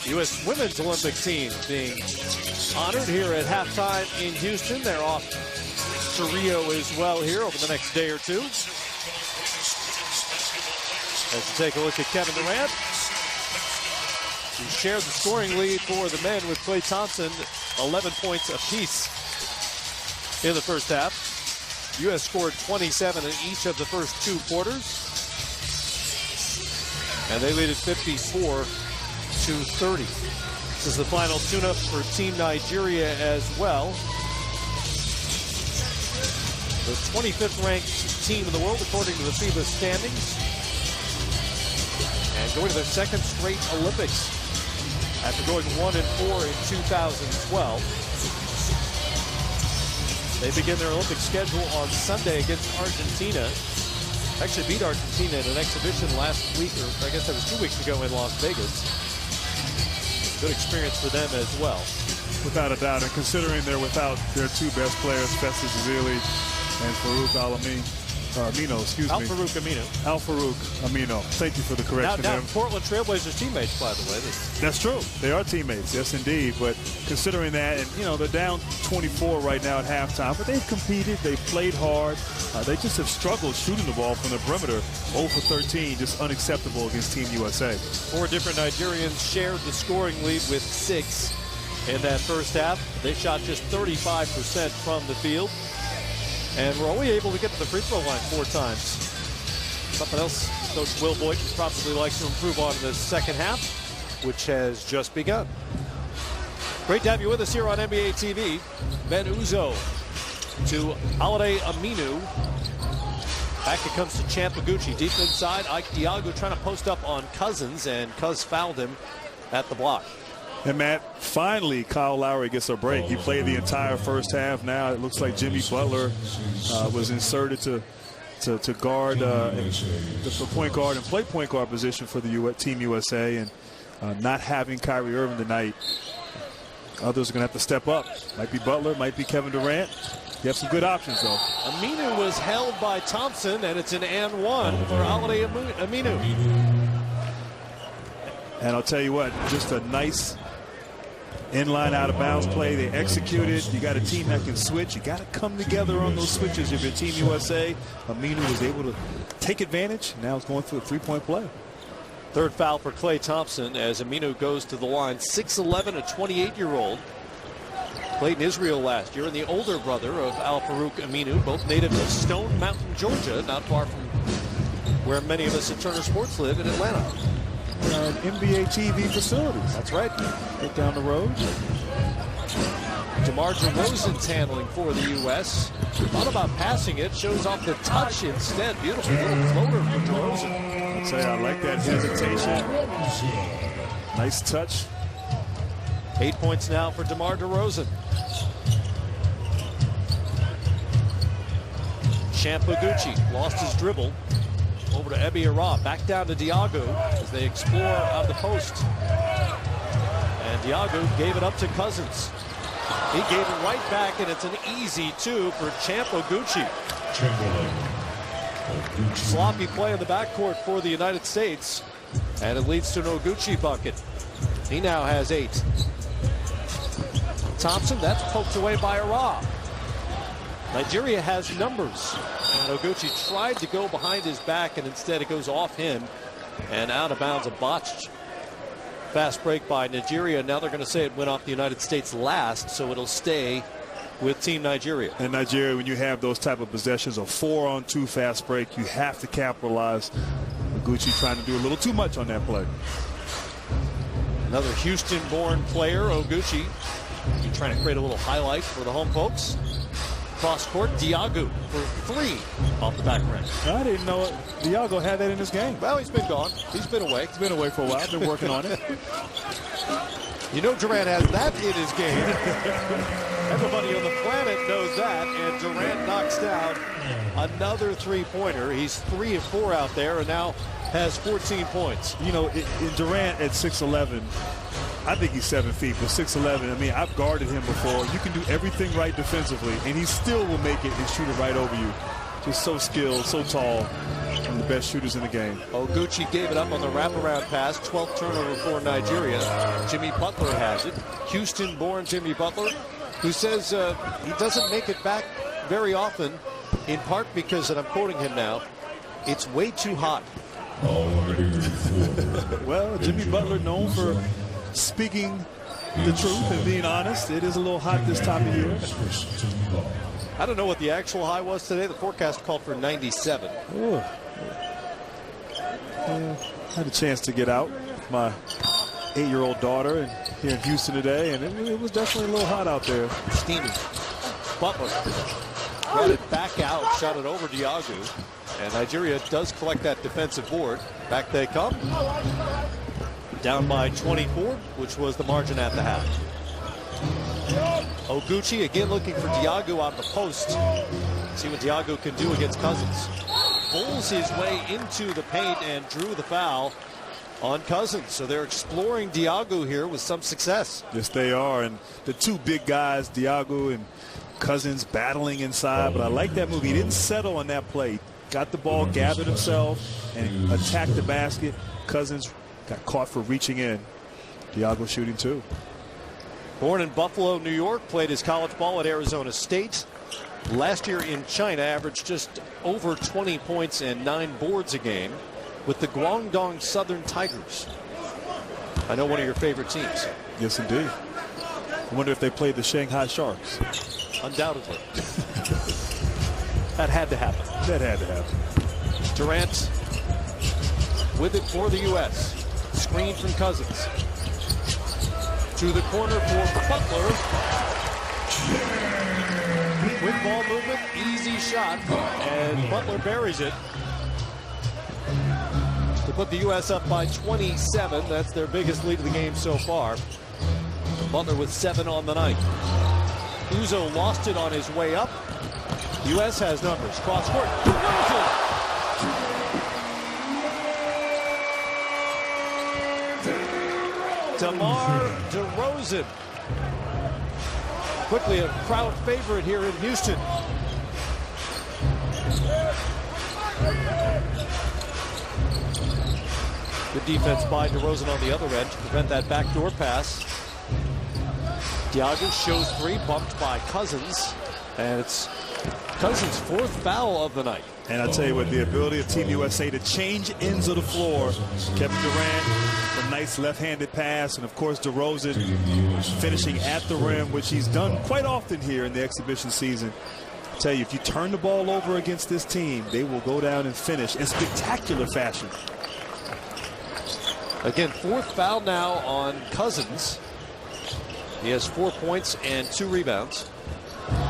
U.S. women's Olympic team being honored here at halftime in Houston. They're off to Rio as well here over the next day or two. As we take a look at Kevin Durant, who shared the scoring lead for the men with Klay Thompson, 11 points apiece in the first half. U.S. scored 27 in each of the first 2 quarters. And they lead at 54-30. This is the final tune-up for Team Nigeria as well. The 25th ranked team in the world according to the FIBA standings. And going to their second straight Olympics after going 1-4 in 2012. They begin their Olympic schedule on Sunday against Argentina. Actually beat Argentina in an exhibition last week, or I guess that was 2 weeks ago in Las Vegas. Good experience for them as well. Without a doubt, and considering they're without their 2 best players, Festus Ezeli and Farouk Amino. Al-Farouk Amino. Thank you for the correction. Now Portland Trailblazers teammates, by the way. That's true. They are teammates, yes, indeed. But considering that, and they're down 24 right now at halftime, but they've competed, they've played hard. They just have struggled shooting the ball from the perimeter. 0 for 13, just unacceptable against Team USA. 4 different Nigerians shared the scoring lead with 6 in that first half. They shot just 35% from the field. And we're only able to get to the free throw line 4 times. Something else Coach Will Boyton probably likes to improve on in the second half, which has just begun. Great to have you with us here on NBA TV. Ben Uzo to Holiday Aminu. Back it comes to Champaguchi. Deep inside, Ike Diago trying to post up on Cousins, and Cuz fouled him at the block. And Matt, finally Kyle Lowry gets a break. He played the entire first half. Now it looks like Jimmy Butler was inserted to guard the point guard and play point guard position for the Team USA. And not having Kyrie Irving tonight, others are going to have to step up. Might be Butler, might be Kevin Durant. You have some good options, though. Aminu was held by Thompson, and it's an and one for Holiday Aminu. And I'll tell you what, just a nice in-line, out-of-bounds play. They executed. You got a team that can switch. You got to come together on those switches. If you're Team USA, Aminu was able to take advantage. Now it's going through a 3-point play. Third foul for Klay Thompson as Aminu goes to the line. 6'11", a 28-year-old. Played in Israel last year, and the older brother of Al-Farouk Aminu, both native of Stone Mountain, Georgia, not far from where many of us at Turner Sports live in Atlanta. NBA TV facilities. That's right. Get down the road. DeMar DeRozan's handling for the U.S. Thought about passing it. Shows off the touch instead. Beautiful little floater for DeRozan. I'd say I like that hesitation. Nice touch. 8 points now for DeMar DeRozan. Champoguchi lost his dribble. Over to Ebiara, back down to Diago as they explore out of the post. And Diago gave it up to Cousins. He gave it right back, and it's an easy 2 for Champoguchi. Sloppy play in the backcourt for the United States, and it leads to an Oguchi bucket. He now has 8. Thompson, that's poked away by Ara. Nigeria has numbers, and Oguchi tried to go behind his back, and instead it goes off him and out of bounds. A botched fast break by Nigeria. Now they're going to say it went off the United States last, so it'll stay with Team Nigeria. And Nigeria, when you have those type of possessions, a 4-on-2 fast break, you have to capitalize. Oguchi trying to do a little too much on that play. Another Houston-born player, Oguchi. He's trying to create a little highlight for the home folks. Cross court, Diago for 3 off the back rim. I didn't know Diago had that in his game. Well, he's been gone. He's been away. He's been away for a while. Been working on it. You know Durant has that in his game. Everybody on the planet knows that. And Durant knocks down another 3-pointer. He's 3 of 4 out there and now has 14 points. You know, in Durant at 6'11", I think he's 7 feet, but 6'11", I mean, I've guarded him before. You can do everything right defensively, and he still will make it and shoot it right over you. Just so skilled, so tall, one of the best shooters in the game. Oguchi gave it up on the wraparound pass, 12th turnover for Nigeria. Jimmy Butler has it. Houston-born Jimmy Butler, who says he doesn't make it back very often, in part because, and I'm quoting him now, it's way too hot. Well, Jimmy Butler known for speaking the truth and being honest. It is a little hot this time of year. I don't know what the actual high was today. The forecast called for 97. Yeah, had a chance to get out with my 8-year-old daughter and here in Houston today, and it was definitely a little hot out there. Steamy. Butler got it back out, shot it over Diago, and Nigeria does collect that defensive board. Back they come. Down by 24, which was the margin at the half. Oguchi again looking for Diago out of the post. See what Diago can do against Cousins. Pulls his way into the paint and drew the foul on Cousins. So they're exploring Diago here with some success. Yes, they are. And the 2 big guys, Diago and Cousins, battling inside. But I like that move. He didn't settle on that play. Got the ball, gathered himself, and attacked the basket. Cousins got caught for reaching in. Diago shooting 2. Born in Buffalo, New York, played his college ball at Arizona State. Last year in China, averaged just over 20 points and 9 boards a game with the Guangdong Southern Tigers. I know one of your favorite teams. Yes, indeed. I wonder if they played the Shanghai Sharks. Undoubtedly. That had to happen. That had to happen. Durant with it for the U.S. Screen from Cousins. To the corner for Butler. With ball movement, easy shot, and Butler buries it to put the U.S. up by 27. That's their biggest lead of the game so far. Butler with 7 on the night. Uzo lost it on his way up. U.S. has numbers. Cross court. DeMar DeRozan. Quickly a crowd favorite here in Houston. Good defense by DeRozan on the other end to prevent that backdoor pass. Diago shows 3, bumped by Cousins. And it's Cousins' 4th foul of the night. And I tell you what, the ability of Team USA to change ends of the floor. Kevin Durant, a nice left-handed pass, and of course DeRozan finishing at the rim, which he's done quite often here in the exhibition season. I tell you, if you turn the ball over against this team, they will go down and finish in spectacular fashion. Again, 4th foul now on Cousins. He has 4 points and 2 rebounds.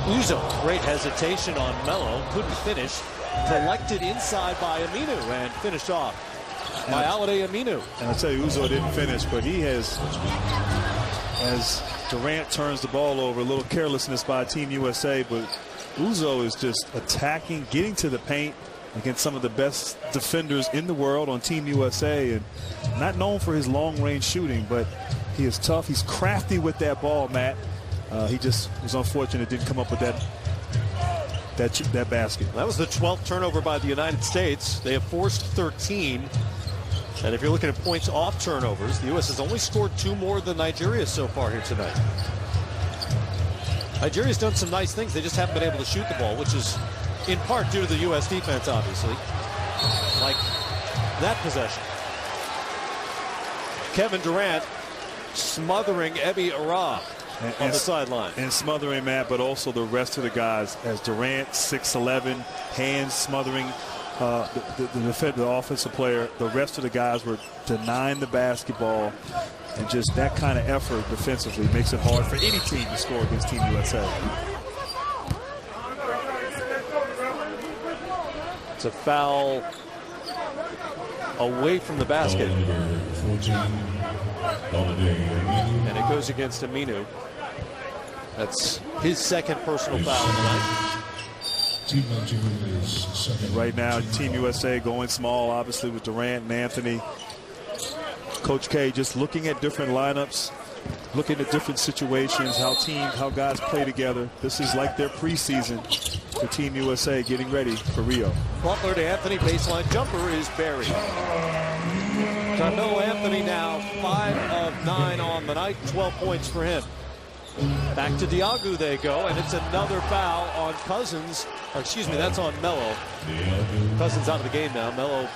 Uzo, great hesitation on Melo, couldn't finish. Collected inside by Aminu and finished off by Alade Aminu. And I tell you, Uzo didn't finish, but he has, as Durant turns the ball over, a little carelessness by Team USA, but Uzo is just attacking, getting to the paint against some of the best defenders in the world on Team USA, and not known for his long-range shooting, but he is tough. He's crafty with that ball, Matt. He just was unfortunate, didn't come up with that basket. That was the 12th turnover by the United States. They have forced 13. And if you're looking at points off turnovers, the U.S. has only scored 2 more than Nigeria so far here tonight. Nigeria's done some nice things. They just haven't been able to shoot the ball, which is in part due to the U.S. defense, obviously. Like that possession. Kevin Durant smothering Ebi Ara on the sideline. And smothering Matt, but also the rest of the guys, as Durant, 6'11", hands smothering the offensive player. The rest of the guys were denying the basketball, and just that kind of effort defensively makes it hard for any team to score against Team USA. It's a foul away from the basket. And it goes against Aminu. That's his second personal foul of the night. And right now, Team USA going small, obviously, with Durant and Anthony. Coach K just looking at different lineups, looking at different situations, how guys play together. This is like their preseason for Team USA getting ready for Rio. Butler to Anthony, baseline jumper is buried. Carmelo Anthony now 5 of 9 on the night, 12 points for him. Back to Diagu they go, and it's another foul on Cousins. Or excuse me, that's on Melo. Cousins out of the game now. Melo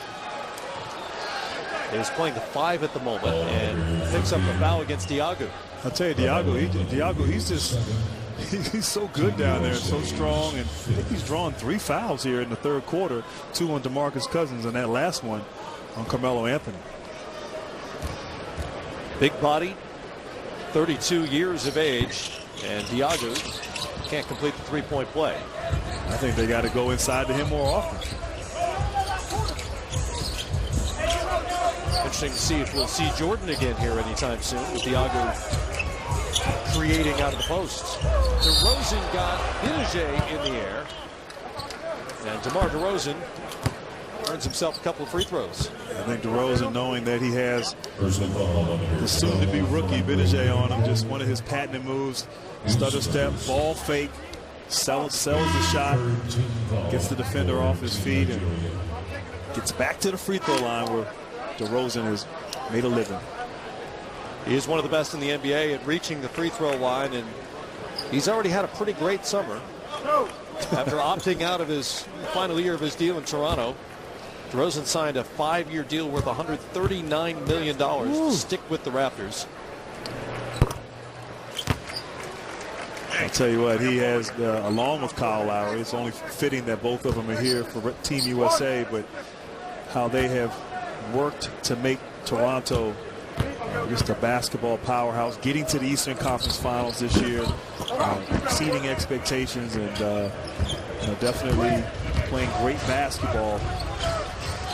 is playing the 5 at the moment and picks up the foul against Diagu. I'll tell you, Diagu, he's so good down there, so strong, and I think he's drawn 3 fouls here in the third quarter, 2 on DeMarcus Cousins, and that last one on Carmelo Anthony. Big body, 32 years of age, and Diagu can't complete the three-point play. I think they got to go inside to him more often. Interesting to see if we'll see Jordan again here anytime soon, with Diagu creating out of the posts. DeRozan got Bidije in the air, and DeMar DeRozan earns himself a couple of free throws. I think DeRozan, knowing that he has the soon-to-be rookie Bidije on him, just one of his patented moves, stutter step, ball fake, sells the shot, gets the defender off his feet, and gets back to the free throw line where DeRozan has made a living. He is one of the best in the NBA at reaching the free throw line, and he's already had a pretty great summer. After opting out of his final year of his deal in Toronto, DeRozan signed a 5-year deal worth $139 million to stick with the Raptors. I'll tell you what, he has, along with Kyle Lowry, it's only fitting that both of them are here for Team USA, but how they have worked to make Toronto just a basketball powerhouse, getting to the Eastern Conference Finals this year, exceeding expectations, and definitely playing great basketball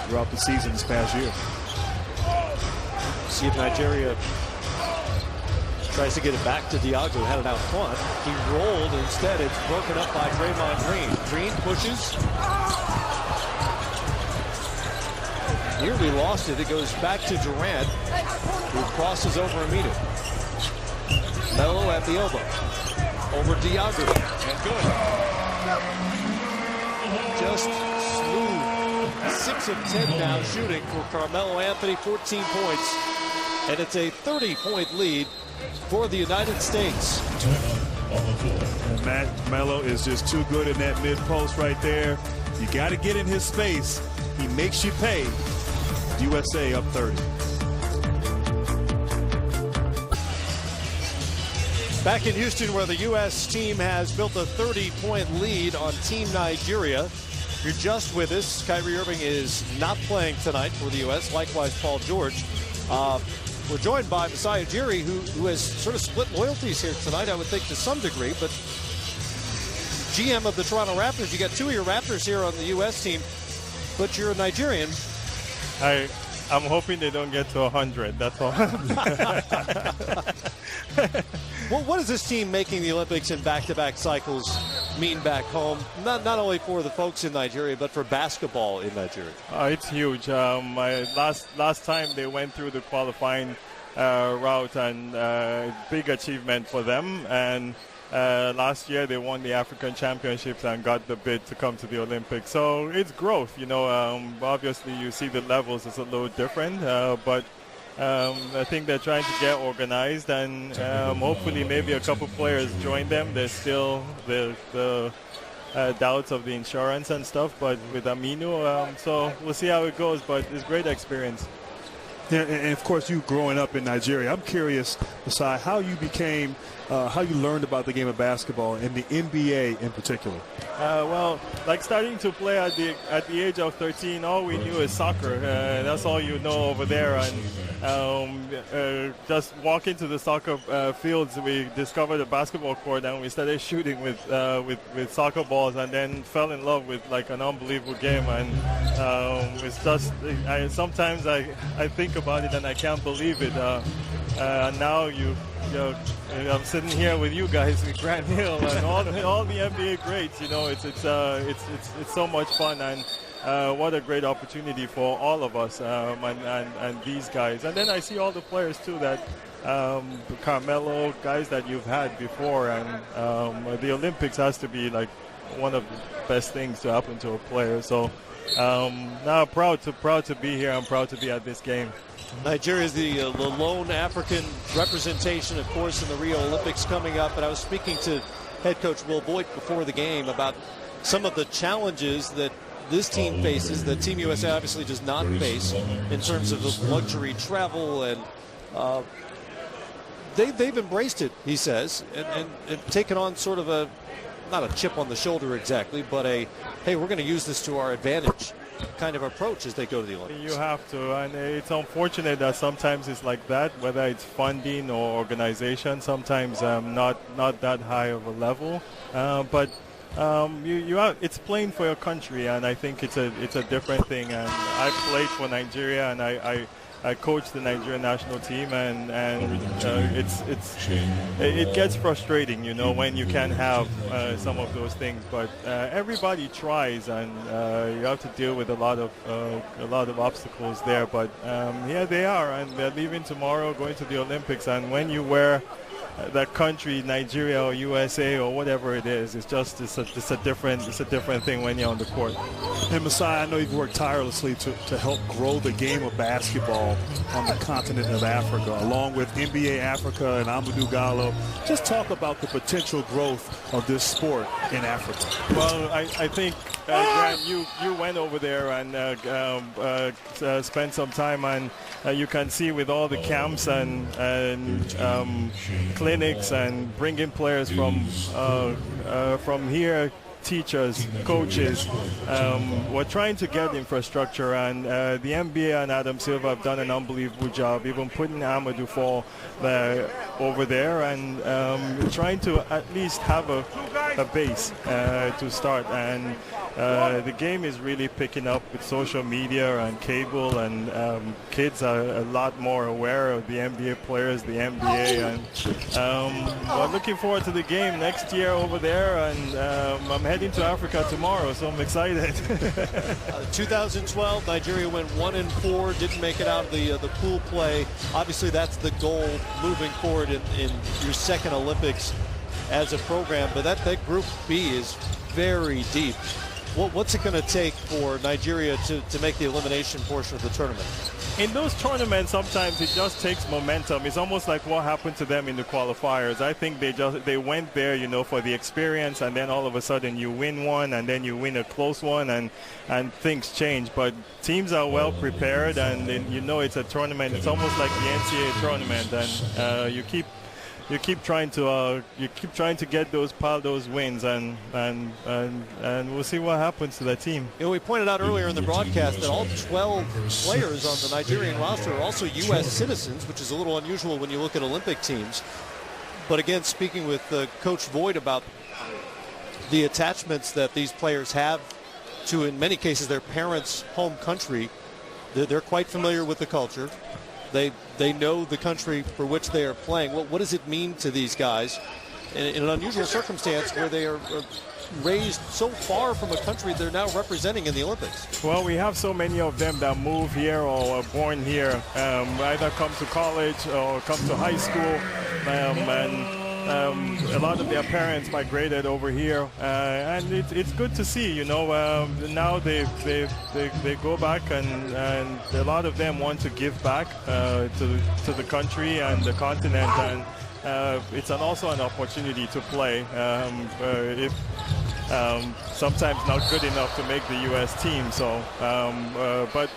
throughout the season this past year. See if Nigeria tries to get it back to Diagu, had it out front. He rolled, instead it's broken up by Draymond Green. Green pushes. Nearly lost it. It goes back to Durant, who crosses over Aminu. Melo at the elbow. Over Diagu. And good. Just smooth. 6 of 10 now shooting for Carmelo Anthony, 14 points. And it's a 30-point lead for the United States. And Matt Melo is just too good in that mid-post right there. You got to get in his space. He makes you pay. USA up 30. Back in Houston, where the U.S. team has built a 30-point lead on Team Nigeria. If you're just with us, Kyrie Irving is not playing tonight for the U.S. Likewise, Paul George. We're joined by Masai Ujiri, who has sort of split loyalties here tonight, I would think, to some degree. But GM of the Toronto Raptors, you got 2 of your Raptors here on the U.S. team, but you're a Nigerian. I'm hoping they don't get to 100. That's all. What does this team making the Olympics in back-to-back cycles mean back home? Not only for the folks in Nigeria, but for basketball in Nigeria. It's huge. Last time they went through the qualifying route, and big achievement for them. And last year they won the African Championships and got the bid to come to the Olympics. So it's growth. Obviously you see the levels is a little different, but I think they're trying to get organized, and hopefully maybe a couple players join them. There's still the doubts of the insurance and stuff, but with Aminu, so we'll see how it goes, but it's great experience. Yeah, and of course, you growing up in Nigeria, I'm curious, Masai, how you became, how you learned about the game of basketball and the NBA in particular. Well, like starting to play at the age of 13, all we knew is soccer. That's all you know over there. And just walk into the soccer fields, we discovered a basketball court, and we started shooting with soccer balls, and then fell in love with like an unbelievable game. And it's just, sometimes I think about it and I can't believe it. And now I'm sitting here with you guys, with Grant Hill and all the NBA greats. It's so much fun, and what a great opportunity for all of us and these guys. And then I see all the players too, that Carmelo, guys that you've had before, and the Olympics has to be like one of the best things to happen to a player. So now proud to be here. I'm proud to be at this game. Nigeria is the lone African representation, of course, in the Rio Olympics coming up. And I was speaking to head coach Will Voigt before the game about some of the challenges that this team faces, that Team USA obviously does not face, in terms of the luxury travel. And they've embraced it, he says, and taken on sort of not a chip on the shoulder exactly, but hey, we're going to use this to our advantage kind of approach as they go to the Olympics. You have to, and it's unfortunate that sometimes it's like that, whether it's funding or organization, sometimes not that high of a level, but it's playing for your country, and I think it's a different thing. And I played for Nigeria, and I coached the Nigerian national team, and it gets frustrating, when you can't have some of those things. But everybody tries, and you have to deal with a lot of obstacles there. But here they are, and they're leaving tomorrow, going to the Olympics. And when you wear that country, Nigeria or USA or whatever it is, it's a different thing when you're on the court. And Masai, I know you've worked tirelessly to help grow the game of basketball on the continent of Africa, along with NBA Africa and Amadou Gallo. Just talk about the potential growth of this sport in Africa. Well, I think, Grant, you went over there and spent some time, and you can see with all the camps and clinics and bringing players from here, teachers, coaches. We're trying to get infrastructure, and the NBA and Adam Silver have done an unbelievable job, even putting Amadou Fall over there, and trying to at least have a base to start. And the game is really picking up with social media and cable, and kids are a lot more aware of the NBA players, the NBA, and we're looking forward to the game next year over there, and I'm heading to Africa tomorrow, so I'm excited. 2012, Nigeria went 1-4, didn't make it out of the pool play. Obviously, that's the goal moving forward in your second Olympics as a program, but that Group B is very deep. What's it going to take for Nigeria to make the elimination portion of the tournament? In those tournaments, sometimes it just takes momentum. It's almost like what happened to them in the qualifiers. I think they went there, for the experience, and then all of a sudden you win one, and then you win a close one, and things change. But teams are well prepared, and it's a tournament. It's almost like the NCAA tournament, and you keep trying to get those wins, and we'll see what happens to that team. We pointed out earlier in the broadcast that all 12 players on the Nigerian roster are also U.S. citizens, which is a little unusual when you look at Olympic teams. But again, speaking with Coach Voigt about the attachments that these players have to, in many cases, their parents' home country, they're quite familiar with the culture. They know the country for which they are playing. What does it mean to these guys in an unusual circumstance where they are raised so far from a country they're now representing in the Olympics? Well, we have so many of them that move here or are born here, either come to college or come to high school, and a lot of their parents migrated over here, and it's good to see. You know, now they go back, and a lot of them want to give back to the country and the continent, and it's also an opportunity to play. If sometimes not good enough to make the U.S. team. So, but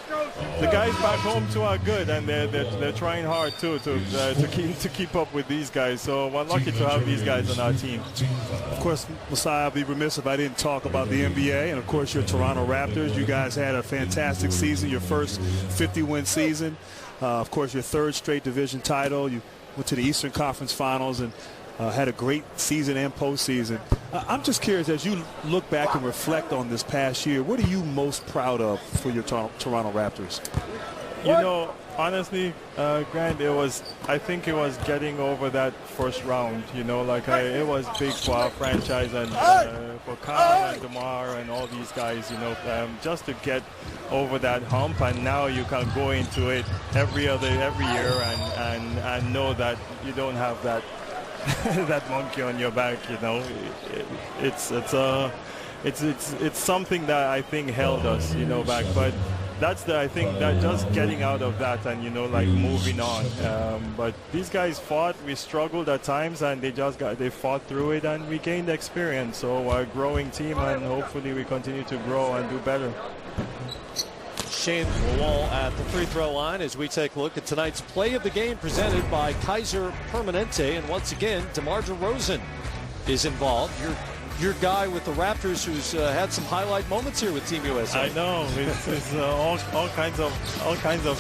the guys back home too are good, and they're trying hard too to keep up with these guys. So we're lucky to have these guys on our team. Of course, Masai, I'd be remiss if I didn't talk about the NBA, and of course your Toronto Raptors. You guys had a fantastic season, your first 50-win season. Of course, your third straight division title. You went to the Eastern Conference Finals and had a great season and postseason. I'm just curious, as you look back and reflect on this past year, what are you most proud of for your Toronto Raptors? You know, honestly, Grant, I think it was getting over that first round. You know, like it was big for our franchise and for Kyle and DeMar and all these guys. You know, just to get over that hump, and now you can go into it every year and know that you don't have that that monkey on your back. You know, it's something that I think held us, you know, back. But I think that just getting out of that and, you know, like moving on. But these guys fought. We struggled at times, and they fought through it, and we gained experience. So we're a growing team, and hopefully we continue to grow and do better. Shane Lawal at the free throw line as we take a look at tonight's play of the game presented by Kaiser Permanente. And once again, DeMar DeRozan is involved. Your guy with the Raptors who's had some highlight moments here with Team USA. I know. It's all kinds of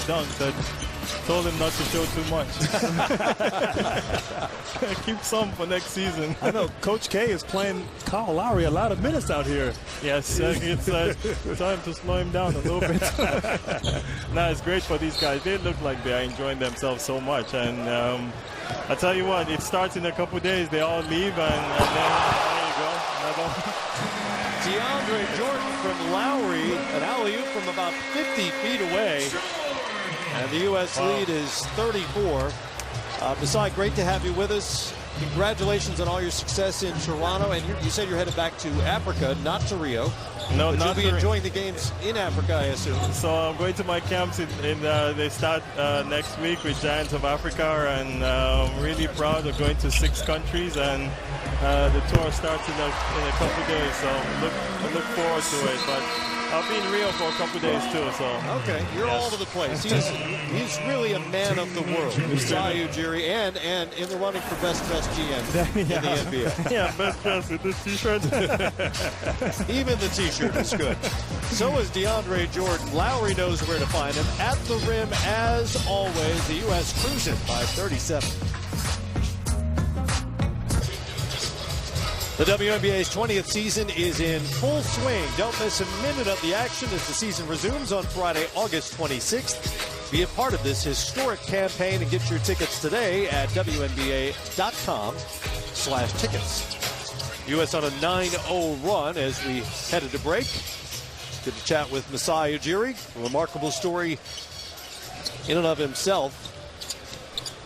dunks. I told him not to show too much. Keep some for next season. I know Coach K is playing Kyle Lowry a lot of minutes out here. Yes, it's time to slow him down a little bit. No, it's great for these guys. They look like they are enjoying themselves so much. And I tell you what, it starts in a couple days. They all leave, and then there you go. DeAndre Jordan from Lowry, an alley-oop from about 50 feet away. And the U.S. lead is 34. Masai, great to have you with us. Congratulations on all your success in Toronto. And you said you're headed back to Africa, not to Rio. No, but not you'll be enjoying the games in Africa, I assume. So I'm going to my camps they start next week with Giants of Africa, and I'm really proud of going to 6 countries, and the tour starts in a couple days. So I look forward to it. But I'll be in Rio for a couple days too. So okay, you're all over the place. He's really a man of the world, Masai Ujiri, and in the running for best GM in the NBA. Yeah, best with this T-shirt. Even the T-shirt is good. So is DeAndre Jordan. Lowry knows where to find him. At the rim, as always, the U.S. cruising by 37. The WNBA's 20th season is in full swing. Don't miss a minute of the action as the season resumes on Friday, August 26th. Be a part of this historic campaign and get your tickets today at WNBA.com/tickets. U.S. on a 9-0 run as we headed to break. Good to chat with Masai Ujiri. A remarkable story in and of himself.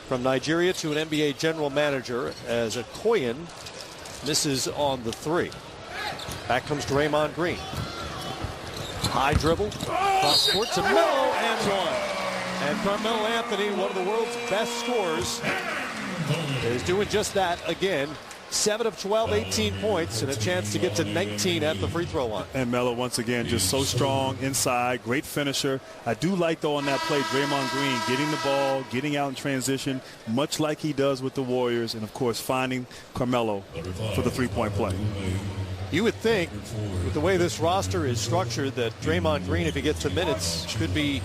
From Nigeria to an NBA general manager as a Okoye misses on the 3. Back comes Draymond Green. High dribble, cross court to Melo and one. And Carmelo Anthony, one of the world's best scorers, is doing just that again. 7 of 12, 18 points, and a chance to get to 19 at the free throw line. And Melo, once again, just so strong inside, great finisher. I do like, though, on that play, Draymond Green getting the ball, getting out in transition, much like he does with the Warriors, and, of course, finding Carmelo for the three-point play. You would think, with the way this roster is structured, that Draymond Green, if he gets some minutes, could be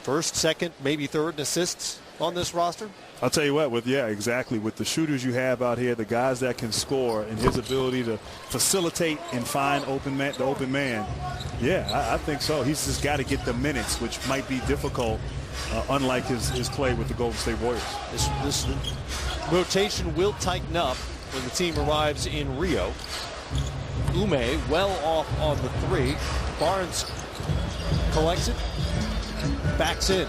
first, second, maybe third in assists on this roster. I'll tell you what, with the shooters you have out here, the guys that can score, and his ability to facilitate and find the open man, I think so. He's just got to get the minutes, which might be difficult, unlike his play with the Golden State Warriors. This rotation will tighten up when the team arrives in Rio. Ume well off on the three. Barnes collects it, backs in.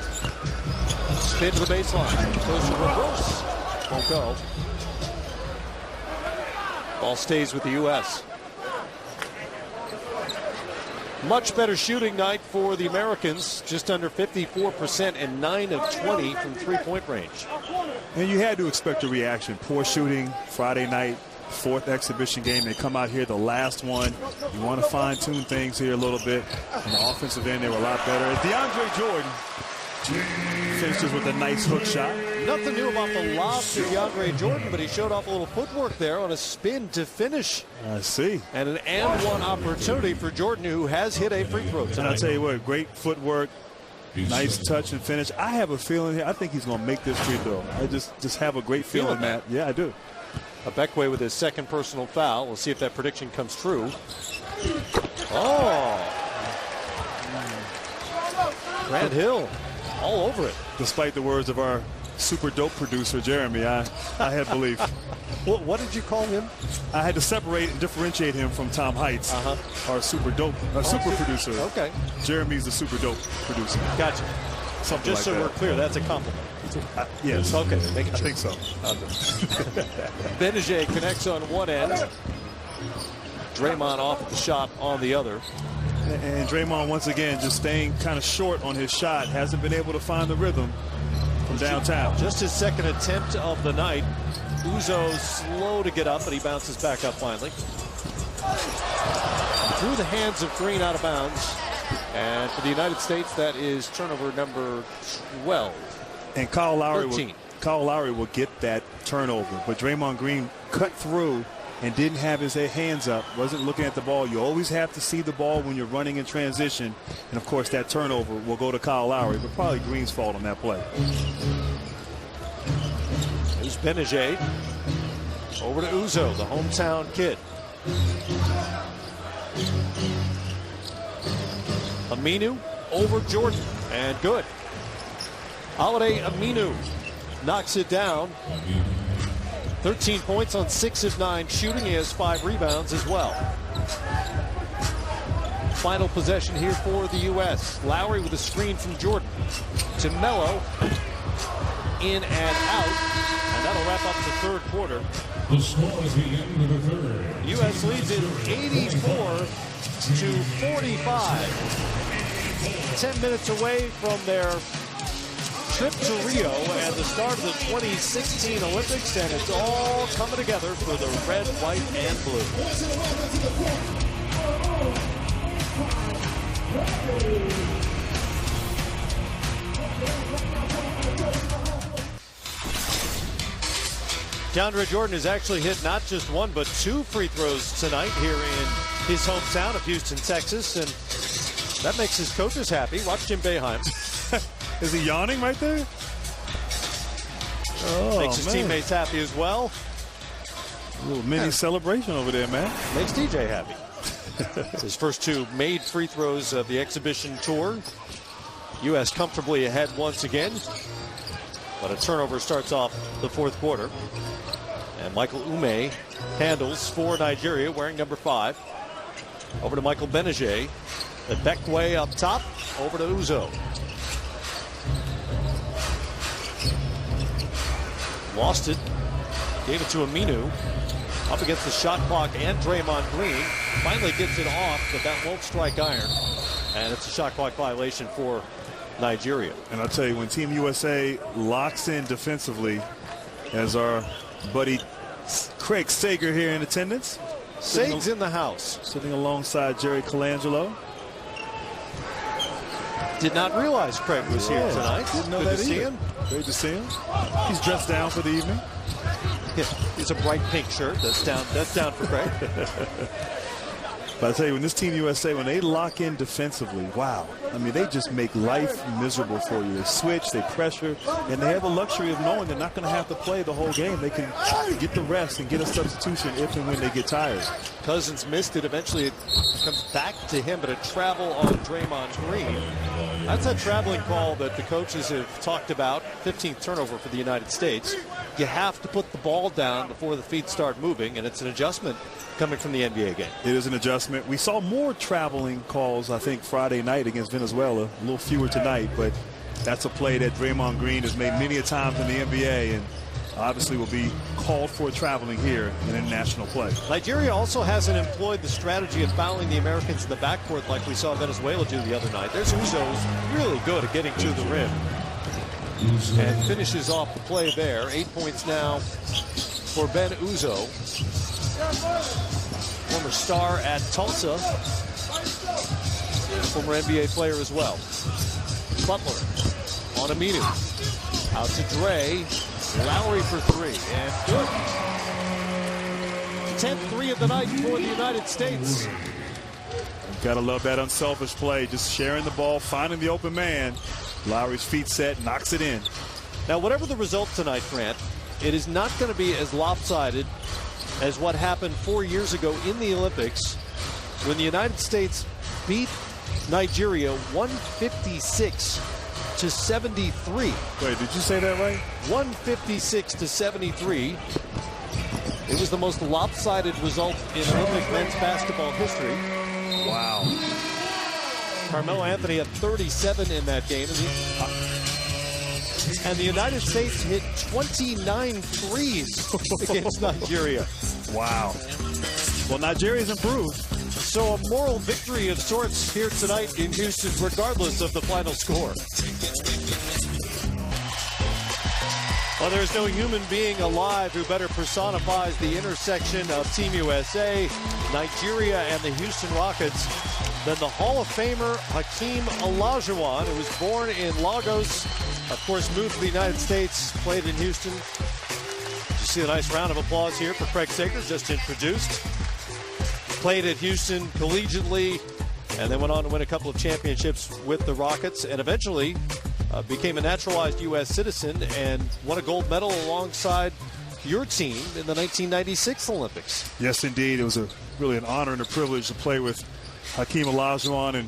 Spin to the baseline. Goes to reverse. Won't go. Ball stays with the U.S. Much better shooting night for the Americans. Just under 54% and 9 of 20 from three-point range. And you had to expect a reaction. Poor shooting Friday night, fourth exhibition game. They come out here, the last one. You want to fine-tune things here a little bit. On the offensive end, they were a lot better. DeAndre Jordan finishes with a nice hook shot. Nothing new about the lob to DeAndre Jordan, but he showed off a little footwork there on a spin to finish. I see. And an and-one opportunity for Jordan, who has hit a free throw tonight. And I'll tell you what, great footwork, nice touch and finish. I have a feeling here, I think he's going to make this free throw. I just have a great feeling, Matt. Yeah, I do. Bekwe with his second personal foul. We'll see if that prediction comes true. Oh! Grant Hill. All over it. Despite the words of our super dope producer, Jeremy, I had belief. What did you call him? I had to separate and differentiate him from Tom Heights, our super dope, super producer. Okay. Jeremy's the super dope producer. Gotcha. Something Just like so that. we're clear, that's a compliment. Yes. Okay. I think so. Benajay connects on one end. Draymond off at the shot on the other. And Draymond, once again, just staying kind of short on his shot. Hasn't been able to find the rhythm from downtown. Just his second attempt of the night. Uzo slow to get up, but he bounces back up finally. Through the hands of Green, out of bounds. And for the United States, that is turnover number 12. And Kyle Lowry will get that turnover. But Draymond Green cut through and didn't have his hands up, wasn't looking at the ball. You always have to see the ball when you're running in transition. And, of course, that turnover will go to Kyle Lowry, but probably Green's fault on that play. There's Benajay. Over to Uzo, the hometown kid. Aminu over Jordan, and good. Holiday Aminu knocks it down. 13 points on 6 of 9 shooting. He has 5 rebounds as well. Final possession here for the U.S. Lowry with a screen from Jordan to Melo. In and out. And that'll wrap up the third quarter. The score is the end of the third. U.S. leads it 84-45. 10 minutes away from their trip to Rio and the start of the 2016 Olympics, and it's all coming together for the red, white, and blue. DeAndre Jordan has actually hit not just 1 but 2 free throws tonight here in his hometown of Houston, Texas, and that makes his coaches happy. Watch Jim Boeheim. Is he yawning right there? Oh, makes his teammates happy as well. A little mini celebration over there, man. Makes DJ happy. It's his first 2 made free throws of the exhibition tour. U.S. comfortably ahead once again. But a turnover starts off the fourth quarter. And Michael Ume handles for Nigeria, wearing number 5. Over to Michael Benajay. The Bekwe up top. Over to Uzo. Lost it. Gave it to Aminu. Up against the shot clock and Draymond Green. Finally gets it off, but that won't strike iron. And it's a shot clock violation for Nigeria. And I'll tell you, when Team USA locks in defensively, as our buddy Craig Sager here in attendance. Sage's in the house. Sitting alongside Jerry Colangelo. Did not realize Craig was here tonight. Didn't know Good that to see either. him. Great to see him. He's dressed down for the evening. Yeah, it's a bright pink shirt. That's down for Craig. But I tell you, when this Team USA, when they lock in defensively, wow. I mean, they just make life miserable for you. They switch, they pressure, and they have the luxury of knowing they're not going to have to play the whole game. They can get the rest and get a substitution if and when they get tired. Cousins missed it. Eventually it comes back to him, but a travel on Draymond Green. That's a traveling call that the coaches have talked about. 15th turnover for the United States. You have to put the ball down before the feet start moving, and it's an adjustment coming from the NBA game. It is an adjustment. We saw more traveling calls, I think, Friday night against Venezuela. A little fewer tonight, but that's a play that Draymond Green has made many a times in the NBA, and obviously will be called for traveling here in international play. Nigeria also hasn't employed the strategy of fouling the Americans in the backcourt like we saw Venezuela do the other night. There's Uzo's really good at getting to the rim and finishes off the play there. 8 points now for Ben Uzo, former star at Tulsa, former NBA player as well. Butler on Aminu, out to Dre. Lowry for three, and good. 10th three of the night for the United States. Gotta love that unselfish play, just sharing the ball, finding the open man. Lowry's feet set, knocks it in. Now, whatever the result tonight, Grant, it is not going to be as lopsided as what happened 4 years ago in the Olympics when the United States beat Nigeria 156-73. Wait, did you say that right? 156-73. It was the most lopsided result in Olympic men's basketball history. Wow. Carmelo Anthony had 37 in that game. And the United States hit 29 threes against Nigeria. Wow. Well, Nigeria's improved. So a moral victory of sorts here tonight in Houston, regardless of the final score. Well, there's no human being alive who better personifies the intersection of Team USA, Nigeria, and the Houston Rockets than the Hall of Famer Hakeem Olajuwon, who was born in Lagos, of course moved to the United States, played in Houston. You see a nice round of applause here for Craig Sager, just introduced. Played at Houston collegiately, and then went on to win a couple of championships with the Rockets, and eventually became a naturalized U.S. citizen and won a gold medal alongside your team in the 1996 Olympics. Yes, indeed. It was really an honor and a privilege to play with Hakeem Olajuwon, and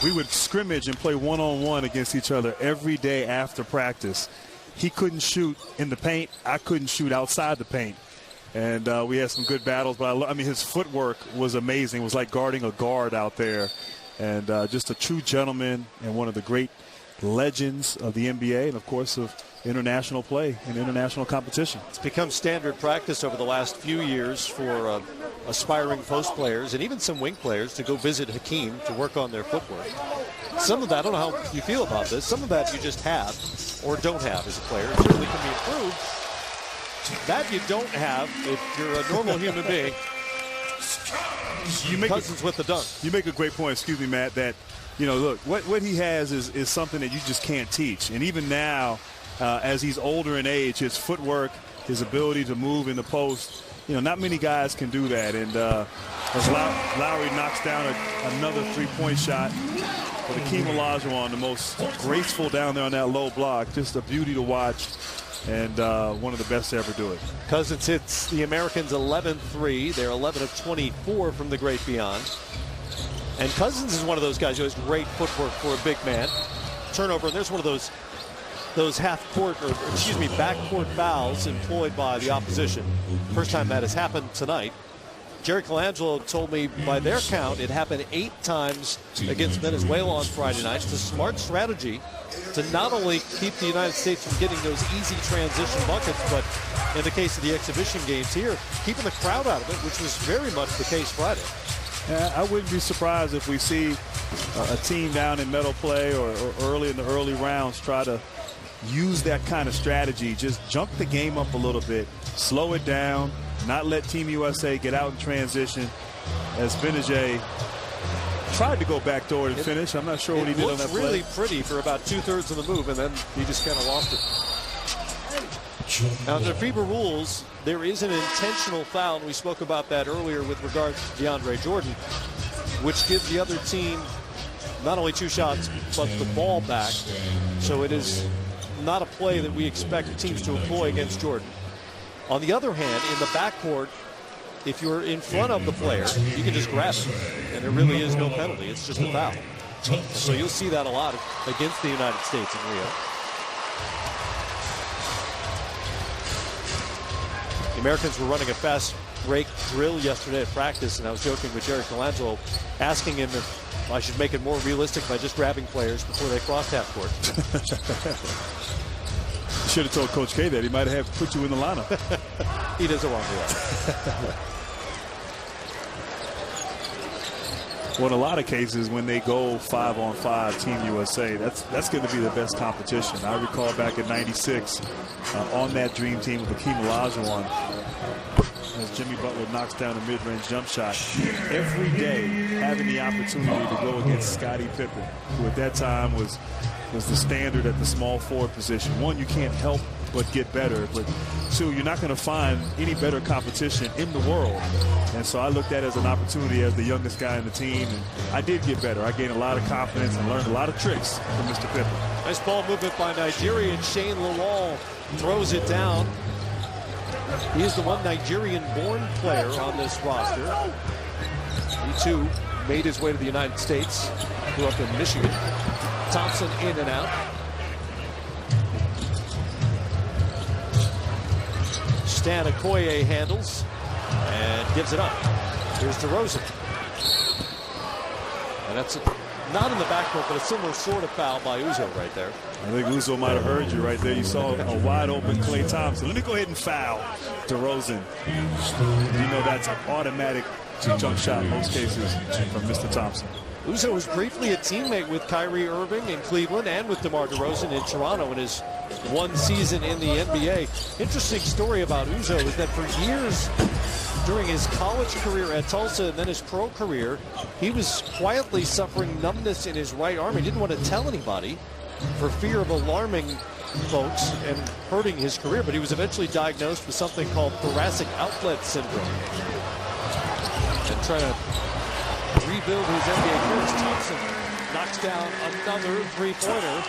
we would scrimmage and play one-on-one against each other every day after practice. He couldn't shoot in the paint. I couldn't shoot outside the paint. And we had some good battles, but I mean, his footwork was amazing. It was like guarding a guard out there. And just a true gentleman and one of the great legends of the NBA and, of course, of international play and international competition. It's become standard practice over the last few years for aspiring post players and even some wing players to go visit Hakeem to work on their footwork. Some of that, I don't know how you feel about this, some of that you just have or don't have as a player. It certainly can be improved. That you don't have if you're a normal human being. Cousins with the dunk. You make a great point, excuse me, Matt, that, you know, look, what he has is something that you just can't teach. And even now, as he's older in age, his footwork, his ability to move in the post, you know, not many guys can do that. And as Lowry knocks down another three-point shot, but Hakeem Olajuwon, the most graceful down there on that low block, just a beauty to watch. And one of the best to ever do it. Cousins hits the Americans 11th three. They're 11 of 24 from the great beyond. And Cousins is one of those guys who has great footwork for a big man. Turnover, and there's one of those half-court, or excuse me, backcourt fouls employed by the opposition. First time that has happened tonight. Jerry Colangelo told me by their count it happened 8 times against Venezuela on Friday night. It's a smart strategy to not only keep the United States from getting those easy transition buckets, but in the case of the exhibition games here, keeping the crowd out of it, which was very much the case Friday. Yeah, I wouldn't be surprised if we see a team down in medal play or early in the early rounds try to use that kind of strategy. Just jump the game up a little bit, slow it down, not let Team USA get out in transition, as Benajay tried to go backdoor and finish. I'm not sure what he did on that play. It looked really pretty for about 2/3 of the move, and then he just kind of lost it. Now, under FIBA rules, there is an intentional foul, and we spoke about that earlier with regards to DeAndre Jordan. which gives the other team not only 2 shots, but the ball back. So it is not a play that we expect teams to employ against Jordan. On the other hand, in the backcourt, if you're in front of the player, you can just grab it, and there really is no penalty. It's just a foul. So you'll see that a lot against the United States in Rio. The Americans were running a fast break drill yesterday at practice, and I was joking with Jerry Colangelo, asking him if I should make it more realistic by just grabbing players before they cross half court. You should have told Coach K that. He might have put you in the lineup. He doesn't want me out. Well, in a lot of cases, when they go 5-on-5, Team USA, that's going to be the best competition. I recall back in '96 on that dream team with Hakeem Olajuwon, as Jimmy Butler knocks down a mid-range jump shot, every day having the opportunity to go against Scottie Pippen, who at that time was the standard at the small forward position. One, you can't help but get better, but 2, you're not going to find any better competition in the world. And so I looked at it as an opportunity as the youngest guy in the team, and I did get better. I gained a lot of confidence and learned a lot of tricks from Mr. Pippen. Nice ball movement by Nigeria, and Shane Lawal throws it down. He is the one Nigerian-born player on this roster. He, too, made his way to the United States. Grew up in Michigan. Thompson in and out. Stan Okoye handles and gives it up. Here's DeRozan. And that's not in the backcourt, but a similar sort of foul by Uzo right there. I think Uzo might have heard you right there. You saw a wide open Klay Thompson. Let me go ahead and foul DeRozan. You know that's an automatic jump shot in most cases from Mr. Thompson. Uzo was briefly a teammate with Kyrie Irving in Cleveland and with DeMar DeRozan in Toronto in his one season in the NBA. Interesting story about Uzo is that for years during his college career at Tulsa and then his pro career, he was quietly suffering numbness in his right arm. He didn't want to tell anybody for fear of alarming folks and hurting his career, but he was eventually diagnosed with something called thoracic outlet syndrome. And trying to rebuild his NBA career. Thompson knocks down another three-pointer.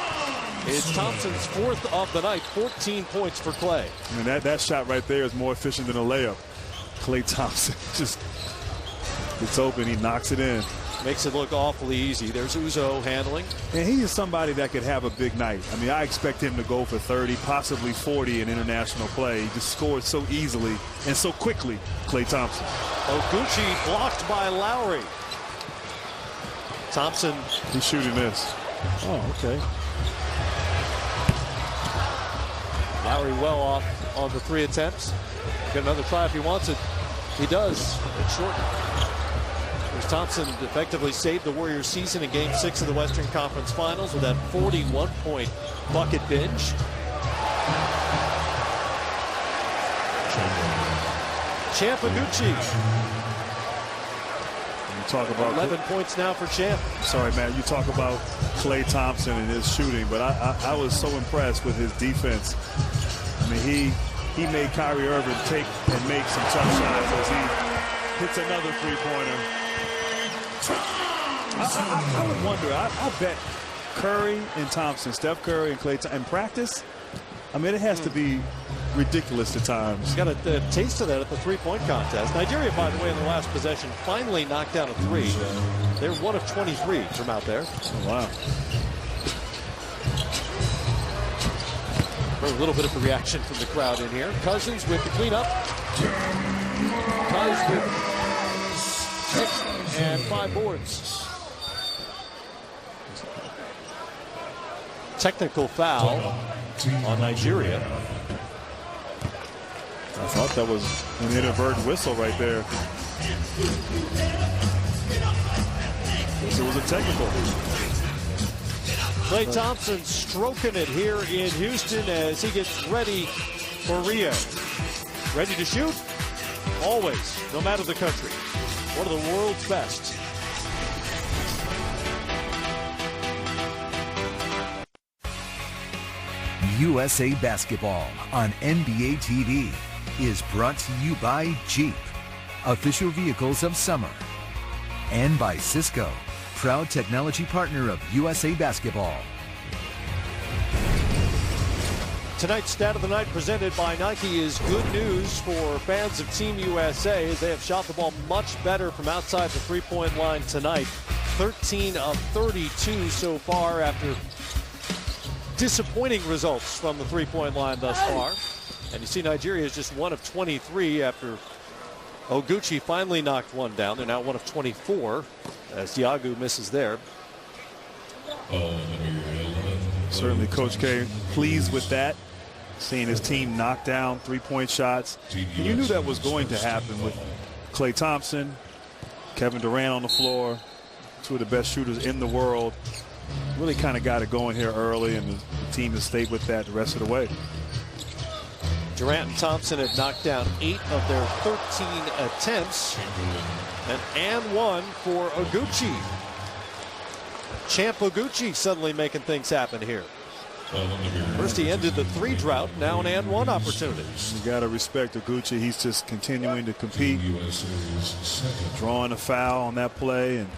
It's Thompson's 4th of the night, 14 points for Klay. I mean, that shot right there is more efficient than a layup. Klay Thompson just gets open, he knocks it in. Makes it look awfully easy. There's Uzo handling. And he is somebody that could have a big night. I mean, I expect him to go for 30, possibly 40 in international play. He just scores so easily and so quickly, Klay Thompson. Oguchi blocked by Lowry. Thompson. He's shooting this. Oh, okay. Lowry well off on the 3 attempts. Get another try if he wants it. He does. It's short. There's Thompson effectively saved the Warriors season in Game 6 of the Western Conference Finals with that 41-point bucket binge. Champanucci. Talk about 11 points now for Champ. Sorry, Matt. You talk about Klay Thompson and his shooting, but I was so impressed with his defense. I mean, he made Kyrie Irving take and make some tough shots as he hits another three-pointer. I would wonder. I bet Curry and Thompson, Steph Curry and Klay Thompson, in practice, I mean, it has to be ridiculous at times. Got a taste of that at the three-point contest. Nigeria, by the way, in the last possession, finally knocked down a 3. They're 1 of 23 from out there. Oh, wow. For a little bit of a reaction from the crowd in here. Cousins with the cleanup. Cousins with 6 and 5 boards. Technical foul on Nigeria. I thought that was an inadvertent whistle right there. It was a technical. Klay Thompson stroking it here in Houston as he gets ready for Rio. Ready to shoot? Always, no matter the country. One of the world's best. USA Basketball on NBA TV is brought to you by Jeep, official vehicles of summer. And by Cisco, proud technology partner of USA Basketball. Tonight's Stat of the Night presented by Nike is good news for fans of Team USA. They have shot the ball much better from outside the three-point line tonight. 13 of 32 so far after disappointing results from the three-point line thus far. And you see Nigeria is just 1 of 23 after Oguchi finally knocked one down. They're now 1 of 24 as Diagu misses there. Certainly Coach K pleased with that, seeing his team knock down three-point shots. And you knew that was going to happen with Klay Thompson, Kevin Durant on the floor, two of the best shooters in the world. Really kind of got it going here early, and the team has stayed with that the rest of the way. Durant and Thompson have knocked down 8 of their 13 attempts. And one for Oguchi. Champ Oguchi suddenly making things happen here. First he ended the 3 drought, now an and one opportunity. You got to respect Oguchi. He's just continuing to compete, drawing a foul on that play, and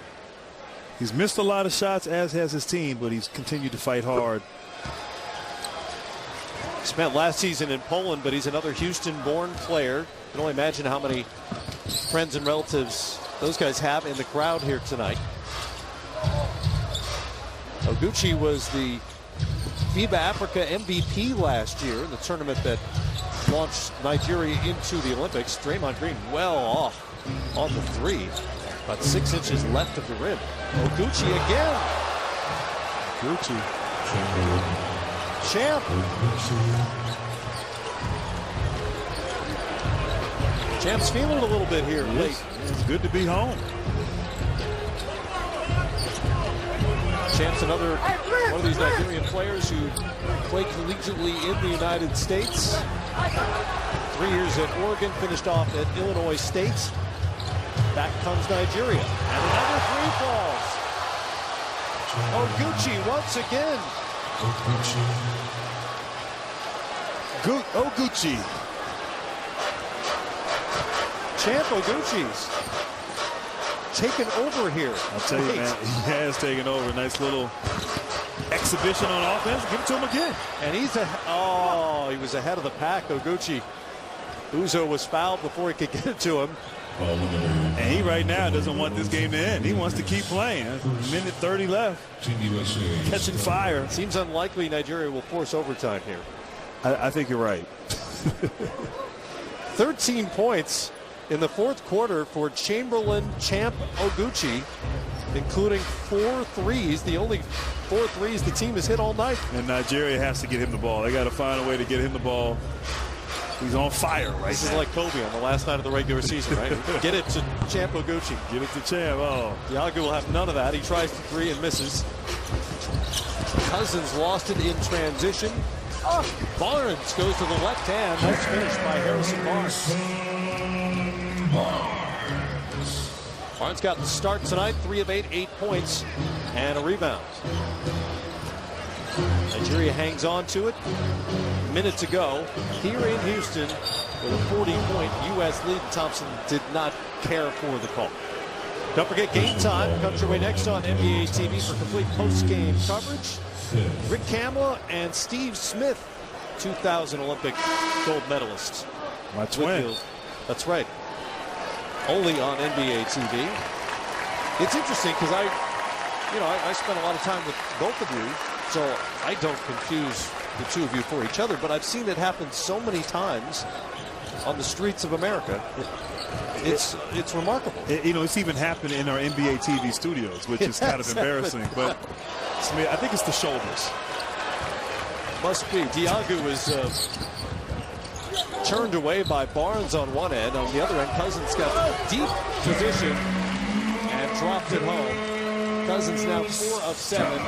he's missed a lot of shots, as has his team, but he's continued to fight hard. Spent last season in Poland, but he's another Houston-born player. You can only imagine how many friends and relatives those guys have in the crowd here tonight. Oguchi was the FIBA Africa MVP last year in the tournament that launched Nigeria into the Olympics. Draymond Green well off on the 3. About 6 inches left of the rim. Oguchi again. Oguchi. Champ. Champ's feeling it a little bit here late. It's good to be home. Champ's another one of these Nigerian players who played collegiately in the United States. 3 years at Oregon, finished off at Illinois State. Back comes Nigeria. And another 3 falls. Oguchi once again. Oguchi. Champ Oguchi's taken over here. I'll tell you, man, he has taken over. Nice little exhibition on offense. Give it to him again. And he was ahead of the pack, Oguchi. Uzo was fouled before he could get it to him. And he right now doesn't want this game to end. He wants to keep playing. There's a minute 30 left. Catching fire. Seems unlikely Nigeria will force overtime here. I think you're right. 13 points in the 4th quarter for Chamberlain Champ Oguchi, including 4 threes, the only 4 threes the team has hit all night. And Nigeria has to get him the ball. They got to find a way to get him the ball. He's on fire right now. This is like Kobe on the last night of the regular season, right? Get it to Champ Oguchi. Get it to Champ. Oh. Diagu will have none of that. He tries the 3 and misses. Cousins lost it in transition. Barnes goes to the left hand. Nice finish by Harrison Barnes. Barnes got the start tonight. 3 of 8, 8 points, and a rebound. Nigeria hangs on to it. Minute to go here in Houston with a 40-point U.S. lead. Thompson did not care for the call. Don't forget Game Time comes your way next on NBA TV for complete post-game coverage. Rick Kamla and Steve Smith, 2000 Olympic gold medalists. My twin. That's right. Only on NBA TV. It's interesting because I spent a lot of time with both of you, so I don't confuse the two of you for each other, but I've seen it happen so many times on the streets of America. It's remarkable. It's even happened in our NBA TV studios, which is kind of embarrassing. But I think it's the shoulders. Must be. Diagu was turned away by Barnes on one end. On the other end, Cousins got a deep position and dropped it home. Cousins now 4 of 7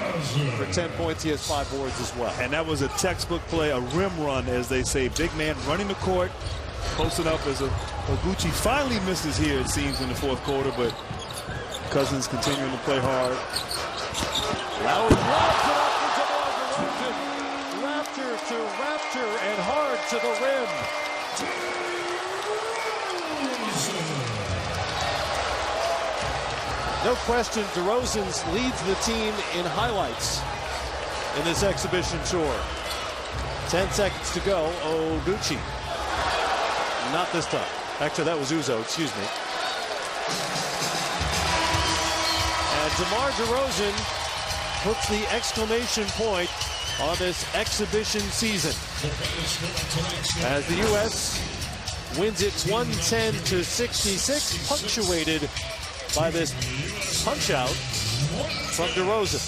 for 10 points. He has 5 boards as well. And that was a textbook play, a rim run, as they say. Big man running the court, posted up as Oguchi finally misses here, it seems, in the 4th quarter, but Cousins continuing to play hard. Lowry lobs it up for DeMar DeRozan. Raptor to Raptor and hard to the rim. No question, DeRozan leads the team in highlights in this exhibition tour. 10 seconds to go. Gucci. Not this time. Actually, that was Uzo, excuse me. And DeMar DeRozan puts the exclamation point on this exhibition season as the U.S. wins it 110-66, punctuated by this punch-out from DeRozan.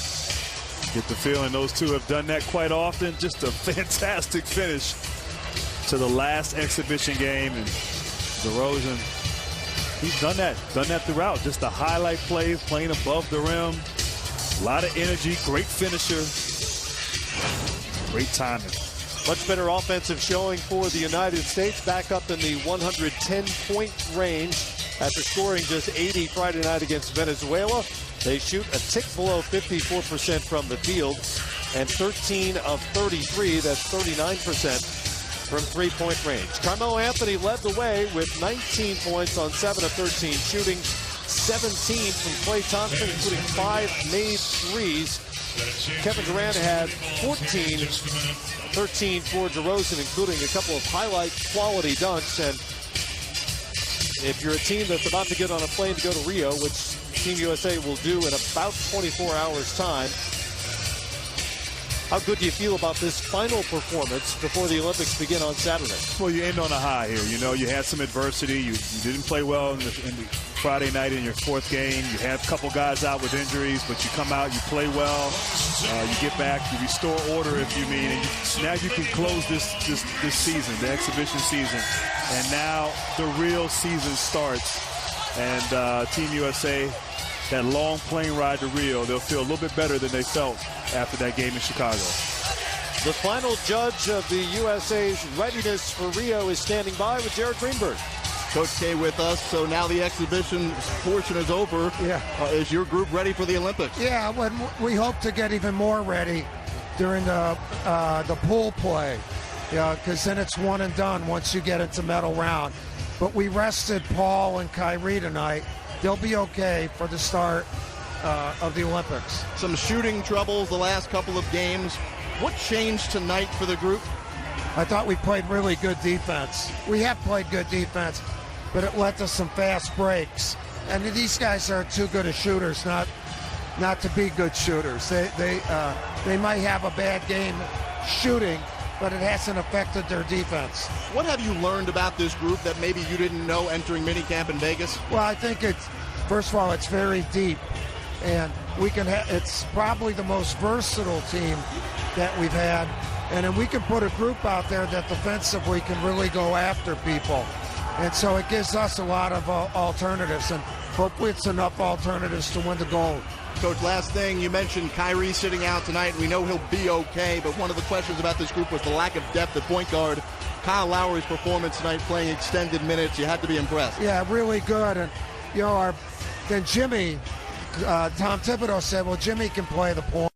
Get the feeling those two have done that quite often. Just a fantastic finish to the last exhibition game. And DeRozan, he's done that throughout. Just the highlight plays, playing above the rim. A lot of energy, great finisher. Great timing. Much better offensive showing for the United States, back up in the 110-point range after scoring just 80 Friday night against Venezuela. They shoot a tick below 54% from the field and 13 of 33, that's 39% from three-point range. Carmelo Anthony led the way with 19 points on 7 of 13 shooting, 17 from Klay Thompson, including 5 made threes. Kevin Durant had 14, 13 for DeRozan, including a couple of highlight quality dunks. And if you're a team that's about to get on a plane to go to Rio, which Team USA will do in about 24 hours time, how good do you feel about this final performance before the Olympics begin on Saturday? Well, you end on a high here. You know, you had some adversity. You didn't play well in the Friday night in your fourth game. You had a couple guys out with injuries, but you come out, you play well, you get back, you restore order, if you mean, and now you can close this season, the exhibition season, and now the real season starts. And Team USA, that long plane ride to Rio, they'll feel a little bit better than they felt after that game in Chicago. The final judge of the USA's readiness for Rio is standing by with Jared Greenberg. Coach K with us. So now the exhibition portion is over. Yeah. Is your group ready for the Olympics? Yeah, we hope to get even more ready during the pool play. Yeah, because then it's one and done once you get into medal round. But we rested Paul and Kyrie tonight. They'll be okay for the start of the Olympics. Some shooting troubles the last couple of games. What changed tonight for the group? I thought we played really good defense. We have played good defense, but it led to some fast breaks. And these guys are too good of shooters not to be good shooters. They might have a bad game shooting, but it hasn't affected their defense. What have you learned about this group that maybe you didn't know entering minicamp in Vegas? Well, I think first of all, it's very deep, and it's probably the most versatile team that we've had, and then we can put a group out there that defensively can really go after people, and so it gives us a lot of alternatives, and hopefully it's enough alternatives to win the gold. Coach, last thing, you mentioned Kyrie sitting out tonight. We know he'll be okay, but one of the questions about this group was the lack of depth at point guard. Kyle Lowry's performance tonight, playing extended minutes, you had to be impressed. Yeah, really good. And, you know, then Jimmy, Tom Thibodeau said, well, Jimmy can play the point.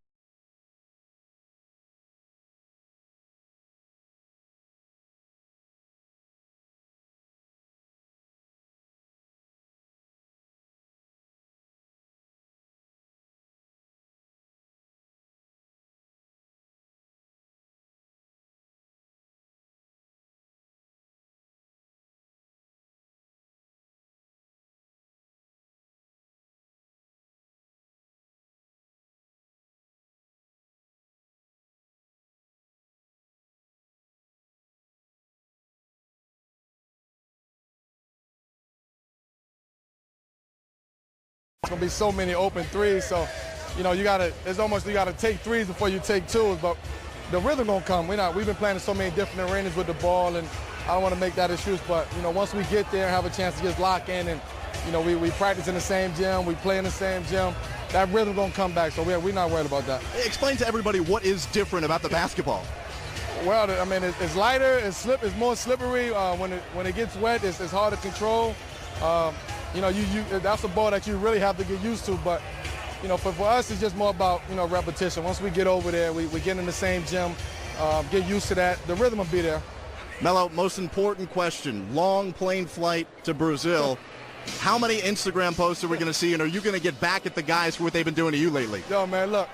It's gonna be so many open threes, so you gotta take threes before you take twos, but the rhythm gonna come. We've been playing in so many different arenas with the ball, and I don't want to make that excuse, but once we get there and have a chance to just lock in, and we practice in the same gym, we play in the same gym, that rhythm gonna come back, so we're not worried about that. Explain to everybody what is different about the basketball. Well, I mean, it's lighter, it's more slippery. When it gets wet, it's hard to control. That's a ball that you really have to get used to. But, for us, it's just more about, repetition. Once we get over there, we get in the same gym, get used to that. The rhythm will be there. Melo, most important question, long plane flight to Brazil. How many Instagram posts are we going to see, and are you going to get back at the guys for what they've been doing to you lately? Yo, man, look,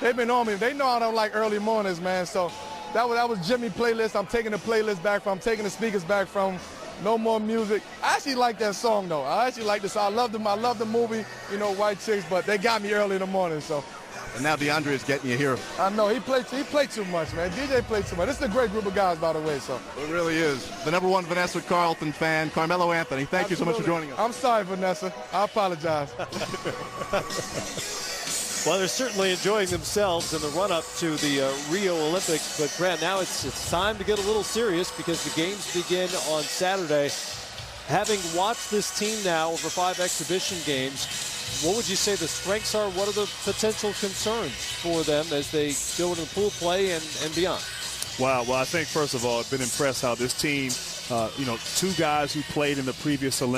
they've been on me. They know I don't like early mornings, man. So that was Jimmy playlist. I'm taking the playlist back from. I'm taking the speakers back from. No More Music. I actually like that song, though. I actually like this. I love the movie, you know, White Chicks, but they got me early in the morning, so. And now DeAndre is getting you here. I know, he played too much, man. DJ played too much. This is a great group of guys, by the way, so. It really is. The #1 Vanessa Carlton fan, Carmelo Anthony, thank you so much for joining us. I'm sorry, Vanessa. I apologize. Well, they're certainly enjoying themselves in the run-up to the Rio Olympics. But, Grant, now it's time to get a little serious because the games begin on Saturday. Having watched this team now over 5 exhibition games, what would you say the strengths are? What are the potential concerns for them as they go into pool play and beyond? Wow. Well, I think, first of all, I've been impressed how this team, 2 guys who played in the previous Olympics.